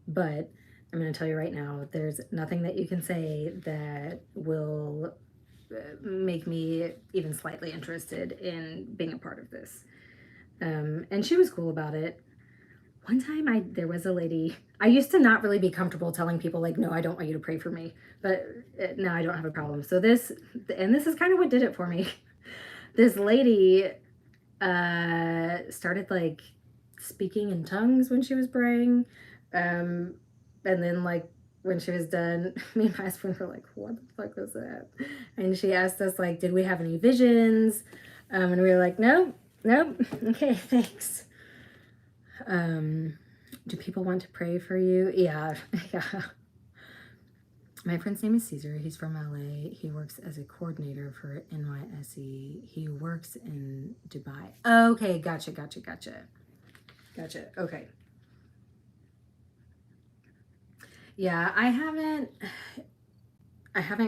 But I'm going to tell you right now, there's nothing that you can say that will make me even slightly interested in being a part of this. And she was cool about it. One time there was a lady, I used to not really be comfortable telling people like, no, I don't want you to pray for me, but now I don't have a problem. So this is kind of what did it for me. This lady started like speaking in tongues when she was praying. And then like when she was done, me and my husband were like, what the fuck was that? And she asked us like, did we have any visions? And we were like, no. Nope. Okay, thanks. Do people want to pray for you? Yeah, yeah. My friend's name is Caesar. He's from LA. He works as a coordinator for NYSE. He works in Dubai. Okay, gotcha. Okay. Yeah, I haven't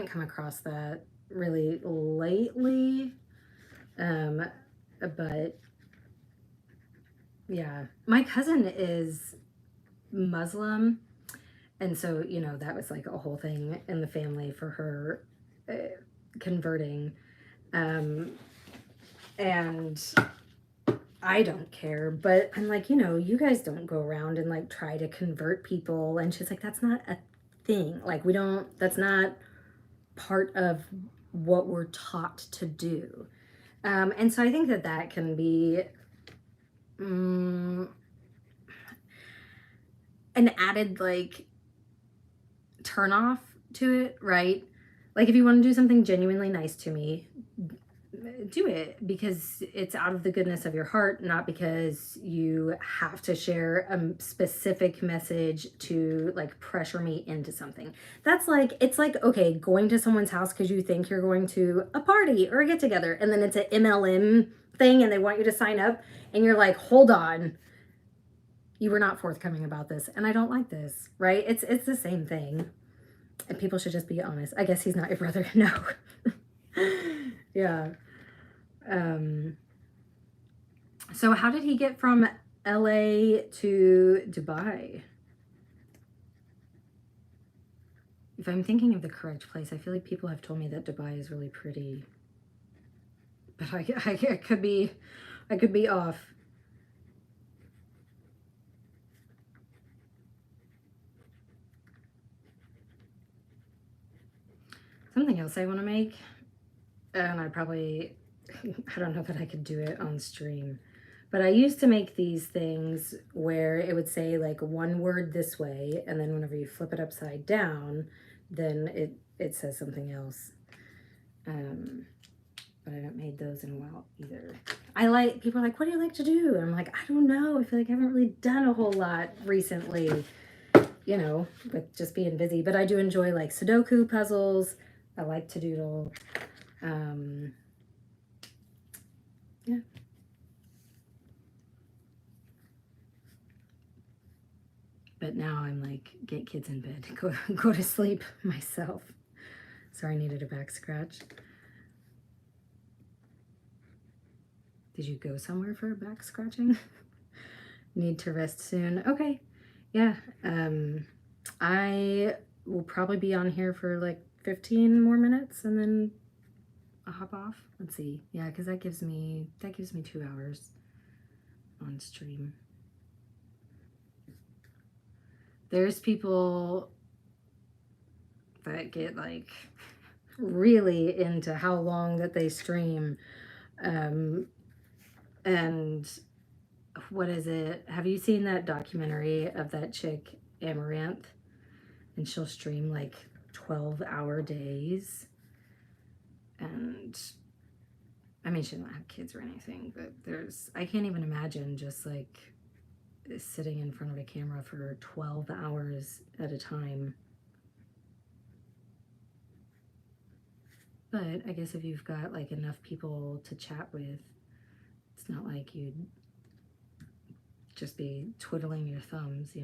come across that really lately. But yeah, my cousin is Muslim, and so that was like a whole thing in the family for her converting. And I don't care, but I'm like, you guys don't go around and like try to convert people. And she's like, that's not a thing. Like, that's not part of what we're taught to do. And so I think that can be an added like turn off to it, right? Like, if you want to do something genuinely nice to me, do it because it's out of the goodness of your heart, not because you have to share a specific message to like pressure me into something. That's like, it's like, okay, going to someone's house because you think you're going to a party or a get together, and then it's an MLM thing and they want you to sign up, and you're like, hold on, you were not forthcoming about this and I don't like this, right? It's the same thing. And people should just be honest. I guess he's not your brother. No. Yeah. So how did he get from LA to Dubai? If I'm thinking of the correct place, I feel like people have told me that Dubai is really pretty, but I could be off. Something else I want to make, and I don't know that I could do it on stream, but I used to make these things where it would say like one word this way, and then whenever you flip it upside down, then it says something else. But I haven't made those in a while either. People are like, what do you like to do? And I'm like, I don't know. I feel like I haven't really done a whole lot recently, with just being busy. But I do enjoy like Sudoku puzzles. I like to doodle. Yeah. But now I'm like, get kids in bed, go to sleep myself. Sorry, I needed a back scratch. Did you go somewhere for a back scratching? Need to rest soon. Okay. Yeah. I will probably be on here for like 15 more minutes and then I'll hop off. Let's see. Yeah, because that gives me 2 hours on stream. There's people that get like really into how long that they stream. And what is it? Have you seen that documentary of that chick, Amaranth? And she'll stream like 12-hour days. And I mean, she doesn't have kids or anything, but I can't even imagine just like sitting in front of a camera for 12 hours at a time. But I guess if you've got like enough people to chat with, it's not like you'd just be twiddling your thumbs,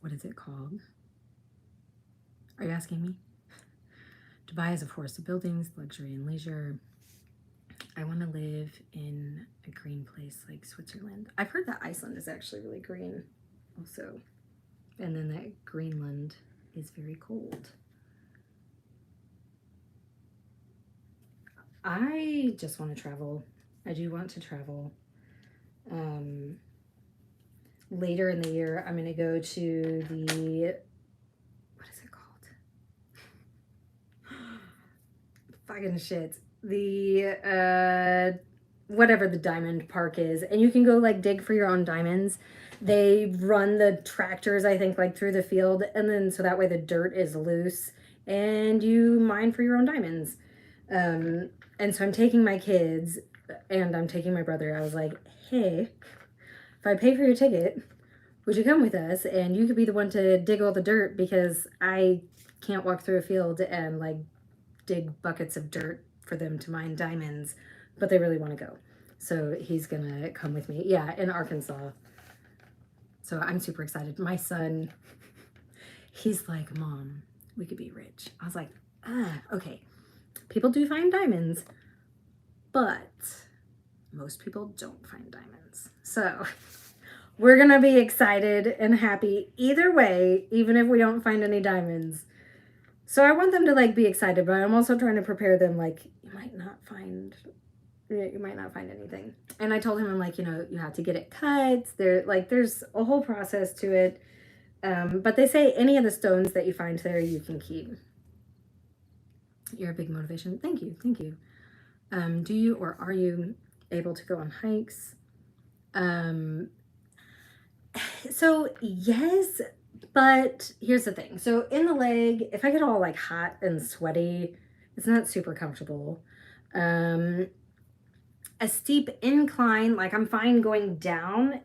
What is it called? Are you asking me? Dubai is a forest of buildings, luxury and leisure. I want to live in a green place like Switzerland. I've heard that Iceland is actually really green also. And then that Greenland is very cold. I just want to travel. I do want to travel. Later in the year, I'm going to go to the, what is it called? Fucking shit. The, whatever the diamond park is. And you can go like dig for your own diamonds. They run the tractors, I think, like through the field, and then so that way the dirt is loose and you mine for your own diamonds. And so I'm taking my kids and I'm taking my brother. I was like, hey, if I pay for your ticket, would you come with us? And you could be the one to dig all the dirt because I can't walk through a field and like dig buckets of dirt for them to mine diamonds, but they really want to go. So he's gonna come with me. Yeah, in Arkansas. So I'm super excited. My son, he's like, Mom, we could be rich. I was like, okay. People do find diamonds, but most people don't find diamonds. So we're gonna be excited and happy either way, even if we don't find any diamonds. So I want them to like be excited, but I'm also trying to prepare them like you might not find anything. And I told him, I'm like, you have to get it cut. There's a whole process to it. But they say any of the stones that you find there you can keep. You're a big motivation. Thank you. Do you or are you able to go on hikes? So yes, but here's the thing. So in the leg, if I get all like hot and sweaty, it's not super comfortable. A steep incline, like I'm fine going down,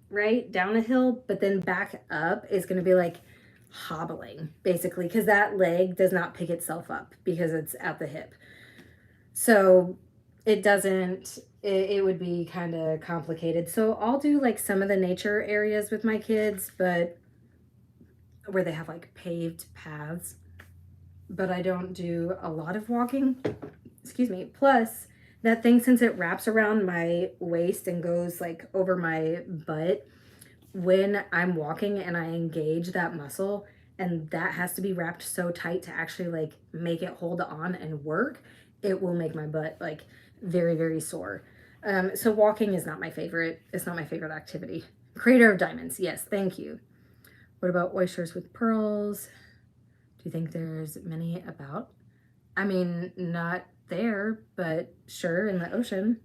right? Down a hill, but then back up is going to be like hobbling basically because that leg does not pick itself up because it's at the hip. So it doesn't, it would be kind of complicated. So I'll do like some of the nature areas with my kids, but where they have like paved paths, but I don't do a lot of walking. Excuse me. Plus, that thing, since it wraps around my waist and goes like over my butt, when I'm walking and I engage that muscle, and that has to be wrapped so tight to actually like make it hold on and work, it will make my butt like very, very sore. So walking is not my favorite. It's not my favorite activity. Crater of diamonds. Yes, thank you. What about oysters with pearls? Do you think there's many about? I mean, not there, but sure, in the ocean.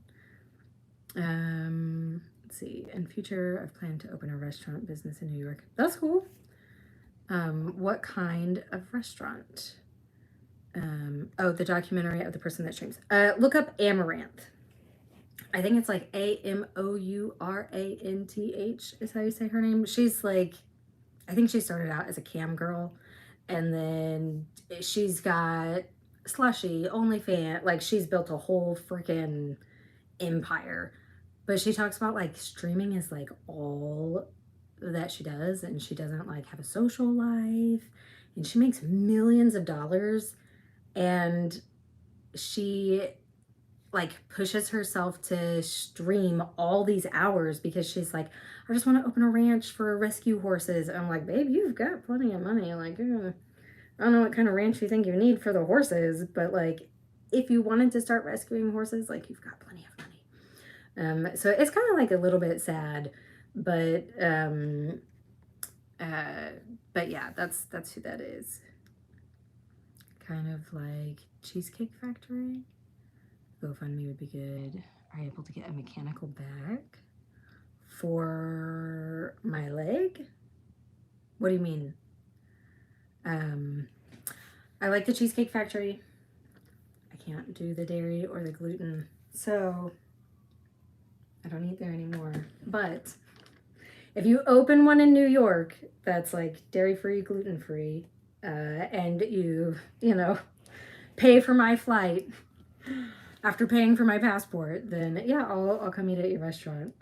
Let's see. In future, I've planned to open a restaurant business in New York. That's cool. What kind of restaurant? The documentary of the person that streams. Look up Amaranth. I think it's like Amouranth is how you say her name. She's like, I think she started out as a cam girl, and then she's got Slushy, OnlyFans, like she's built a whole freaking empire. But she talks about like streaming is like all that she does, and she doesn't like have a social life, and she makes millions of dollars, and she like pushes herself to stream all these hours because she's like, I just want to open a ranch for rescue horses. And I'm like, babe, you've got plenty of money. Like, I don't know what kind of ranch you think you need for the horses, but like, if you wanted to start rescuing horses, like you've got plenty of money. So it's kind of like a little bit sad, but yeah, that's who that is. Kind of like Cheesecake Factory. GoFundMe would be good. Are you able to get a mechanical back for my leg? What do you mean? I like the Cheesecake Factory. I can't do the dairy or the gluten, so I don't eat there anymore. But if you open one in New York that's like dairy-free, gluten-free, and you pay for my flight after paying for my passport, then yeah, I'll come eat at your restaurant.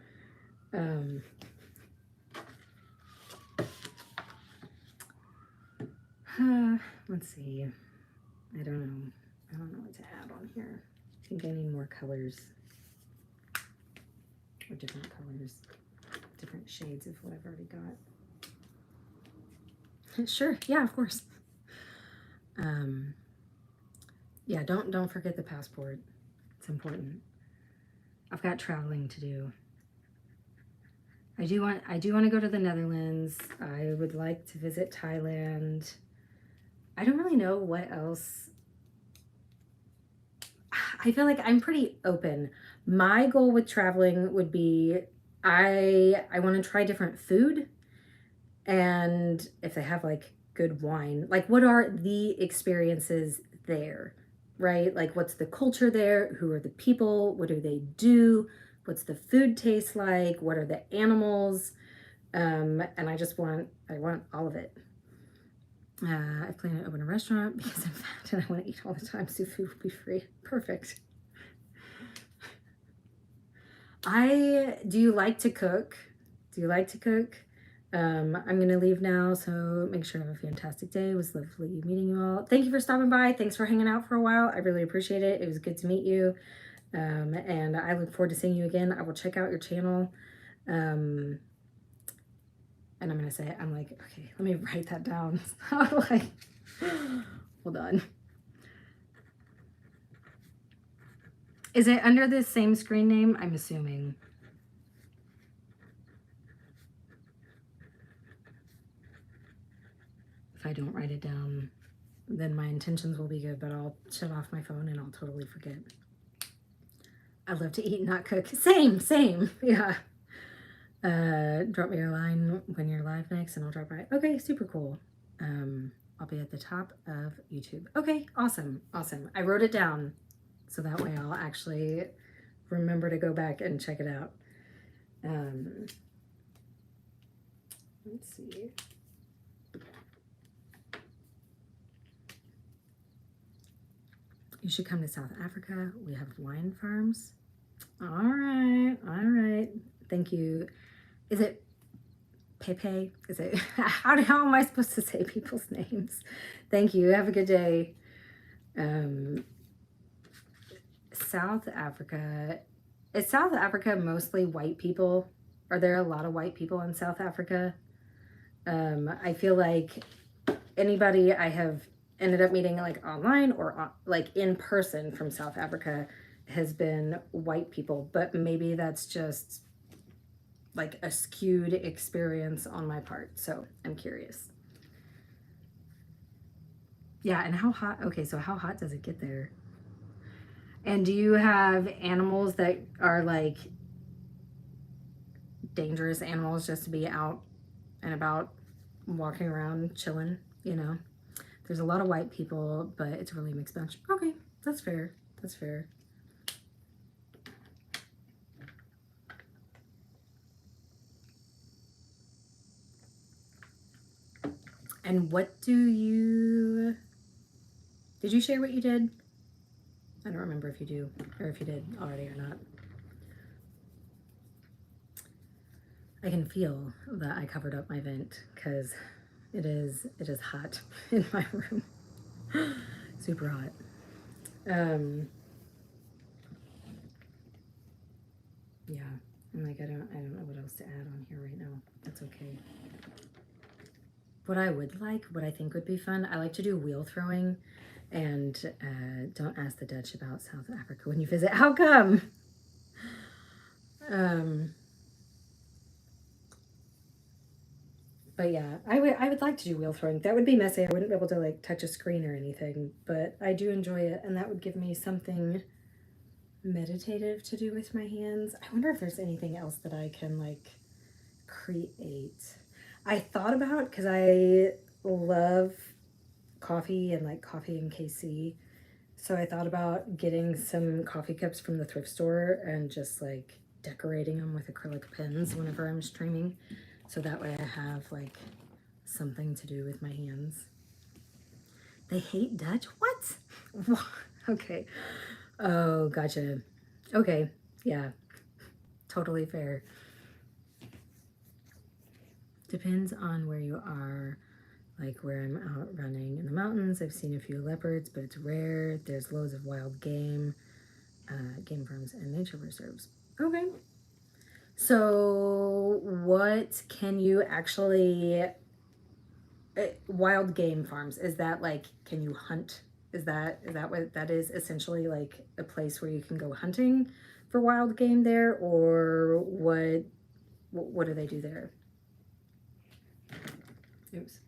Let's see. I don't know what to add on here. I think I need more colors. Or different colors. Different shades of what I've already got. Sure, yeah, of course. Yeah, don't forget the passport. It's important. I've got traveling to do. I do want to go to the Netherlands. I would like to visit Thailand. I don't really know what else. I feel like I'm pretty open. My goal with traveling would be I want to try different food, and if they have like good wine, like what are the experiences there, right? Like what's the culture there? Who are the people? What do they do? What's the food taste like? What are the animals? And I want all of it. I plan to open a restaurant because I'm fat and I want to eat all the time, so food will be free. Perfect. Do you like to cook? Do you like to cook? I'm going to leave now, so make sure you have a fantastic day. It was lovely meeting you all. Thank you for stopping by. Thanks for hanging out for a while. I really appreciate it. It was good to meet you. And I look forward to seeing you again. I will check out your channel. And I'm going to say, I'm like, okay, let me write that down. Like, hold on. Is it under the same screen name? I'm assuming. If I don't write it down, then my intentions will be good, but I'll shut off my phone and I'll totally forget. I love to eat, not cook. Same. Yeah. Drop me your line when you're live next and I'll drop by. Okay, super cool. I'll be at the top of YouTube. Okay, awesome. I wrote it down so that way I'll actually remember to go back and check it out. Let's see. You should come to South Africa. We have wine farms. All right. Thank you. Is it Pepe? Is it how am I supposed to say people's names? Thank you. Have a good day. South Africa. Is South Africa mostly white people? Are there a lot of white people in South Africa? I feel like anybody I have ended up meeting like online or like in person from South Africa has been white people, but maybe that's just like a skewed experience on my part. So I'm curious. Yeah, and how hot? Okay, so how hot does it get there? And do you have animals that are like dangerous animals just to be out and about walking around chilling, you know? There's a lot of white people, but it's a really mixed bunch. Okay, that's fair. And did you share what you did? I don't remember if you do, or if you did already or not. I can feel that I covered up my vent because it is hot in my room. Super hot. Yeah, I'm like, I don't know what else to add on here right now. That's okay. What I think would be fun, I like to do wheel throwing, and don't ask the Dutch about South Africa when you visit. How come? But yeah, I would like to do wheel throwing. That would be messy. I wouldn't be able to like touch a screen or anything, but I do enjoy it, and that would give me something meditative to do with my hands. I wonder if there's anything else that I can like create. I thought about, because I love coffee and like coffee in KC, so I thought about getting some coffee cups from the thrift store and just like decorating them with acrylic pens whenever I'm streaming, so that way I have like something to do with my hands. They hate Dutch? What? Okay. Oh, gotcha. Okay. Yeah. Totally fair. Depends on where you are. Like where I'm out running in the mountains, I've seen a few leopards, but it's rare. There's loads of wild game, game farms and nature reserves. Okay. So what can you actually, wild game farms, is that like, can you hunt? Is that what that is, essentially like a place where you can go hunting for wild game there, or what do they do there? Oops.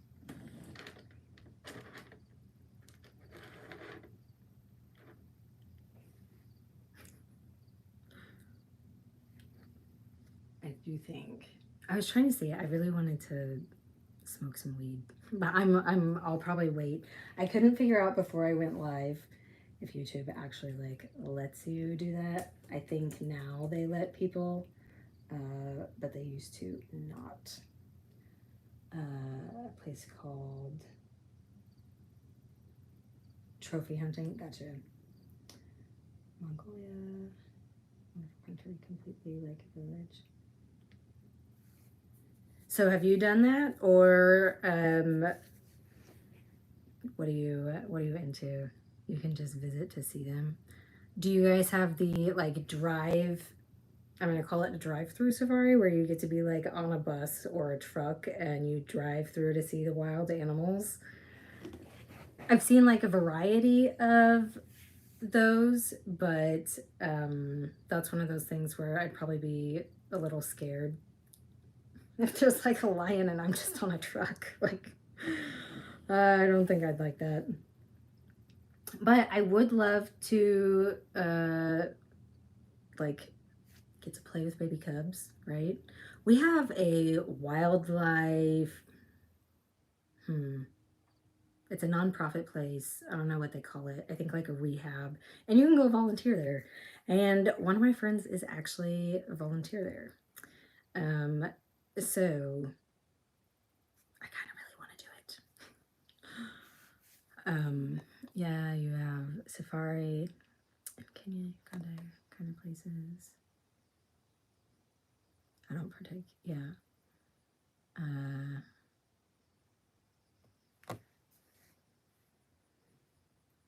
I do you think? I was trying to see. I really wanted to smoke some weed, but I'll probably wait. I couldn't figure out before I went live if YouTube actually like lets you do that. I think now they let people, but they used to not. A place called Trophy Hunting. Gotcha. Mongolia. Country completely like a village. So have you done that, or what are you into? You can just visit to see them. Do you guys have the like drive? I'm gonna call it a drive-through safari, where you get to be like on a bus or a truck and you drive through to see the wild animals. I've seen like a variety of those, but that's one of those things where I'd probably be a little scared if there's like a lion and I'm just on a truck. Like, I don't think I'd like that. But I would love to like get to play with baby cubs, right? We have a wildlife, it's a nonprofit place. I don't know what they call it. I think like a rehab. And you can go volunteer there. And one of my friends is actually a volunteer there. So I kind of really want to do it. Yeah, you have safari in Kenya, kind of places. I don't partake. Yeah.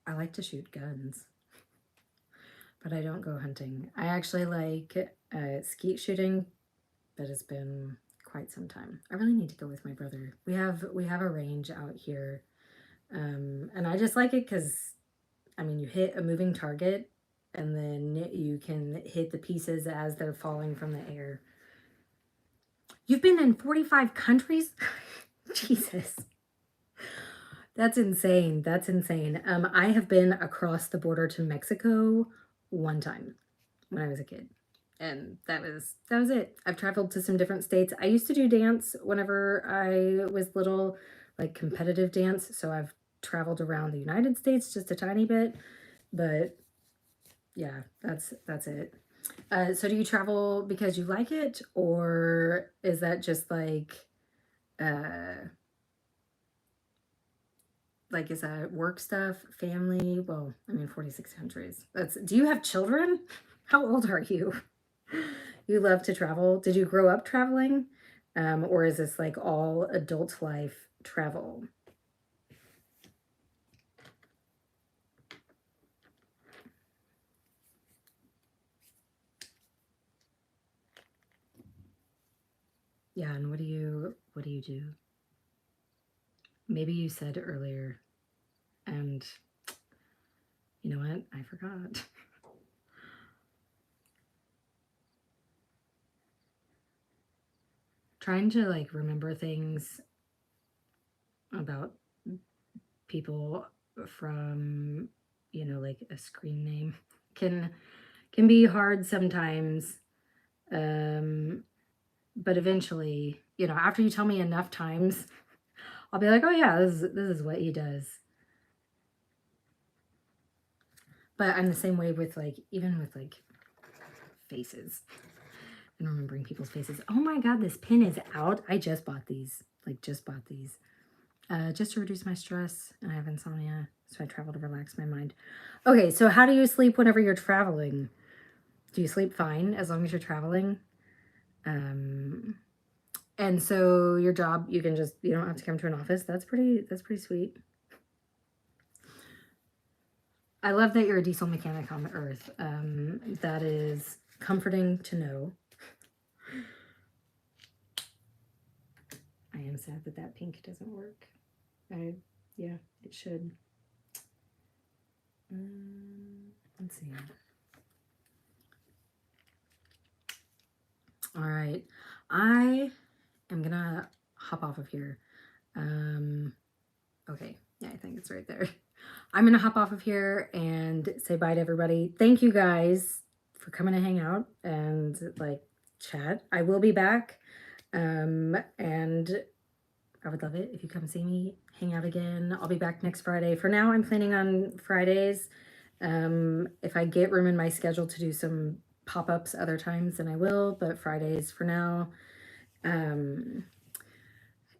I like to shoot guns, but I don't go hunting. I actually like skeet shooting, but it's been quite some time. I really need to go with my brother. We have a range out here, and I just like it because, I mean, you hit a moving target, and then you can hit the pieces as they're falling from the air. You've been in 45 countries? Jesus. That's insane. That's insane. I have been across the border to Mexico one time when I was a kid. And that was it. I've traveled to some different states. I used to do dance whenever I was little, like competitive dance. So I've traveled around the United States just a tiny bit. But yeah, that's it. So do you travel because you like it, or is that just like is that work stuff, family? Well, I mean, 46 countries. Do you have children? How old are you? You love to travel. Did you grow up traveling? Or is this like all adult life travel? Yeah, and what do you do? Maybe you said earlier, and you know what? I forgot. Trying to like remember things about people from, like a screen name can be hard sometimes. But eventually, after you tell me enough times, I'll be like, oh yeah, this is what he does. But I'm the same way with like, even with like faces and remembering people's faces. Oh my God, this pin is out. I just bought these, just to reduce my stress, and I have insomnia. So I travel to relax my mind. Okay. So how do you sleep whenever you're traveling? Do you sleep fine as long as you're traveling? And so your job, you don't have to come to an office. That's pretty sweet. I love that you're a diesel mechanic on the earth. That is comforting to know. I am sad that pink doesn't work. Yeah, it should. Let's see. All right. I am gonna hop off of here. Okay. Yeah, I think it's right there. I'm gonna hop off of here and say bye to everybody. Thank you guys for coming to hang out and like chat. I will be back. And I would love it if you come see me, hang out again. I'll be back next Friday. For now, I'm planning on Fridays. If I get room in my schedule to do some pop-ups other times, then I will, but Fridays for now.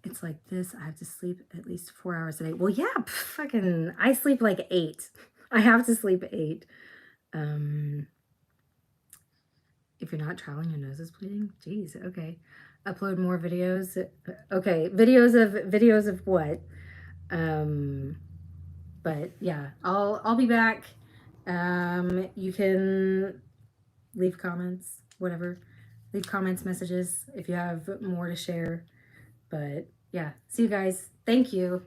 It's like this. I have to sleep at least 4 hours a day. Well, yeah, fucking, I sleep like 8. I have to sleep 8. If you're not traveling, your nose is bleeding. Jeez, okay. Upload more videos. Okay, videos of what? But yeah, I'll be back. You can leave comments, whatever. Leave comments, messages if you have more to share. But yeah, see you guys. Thank you.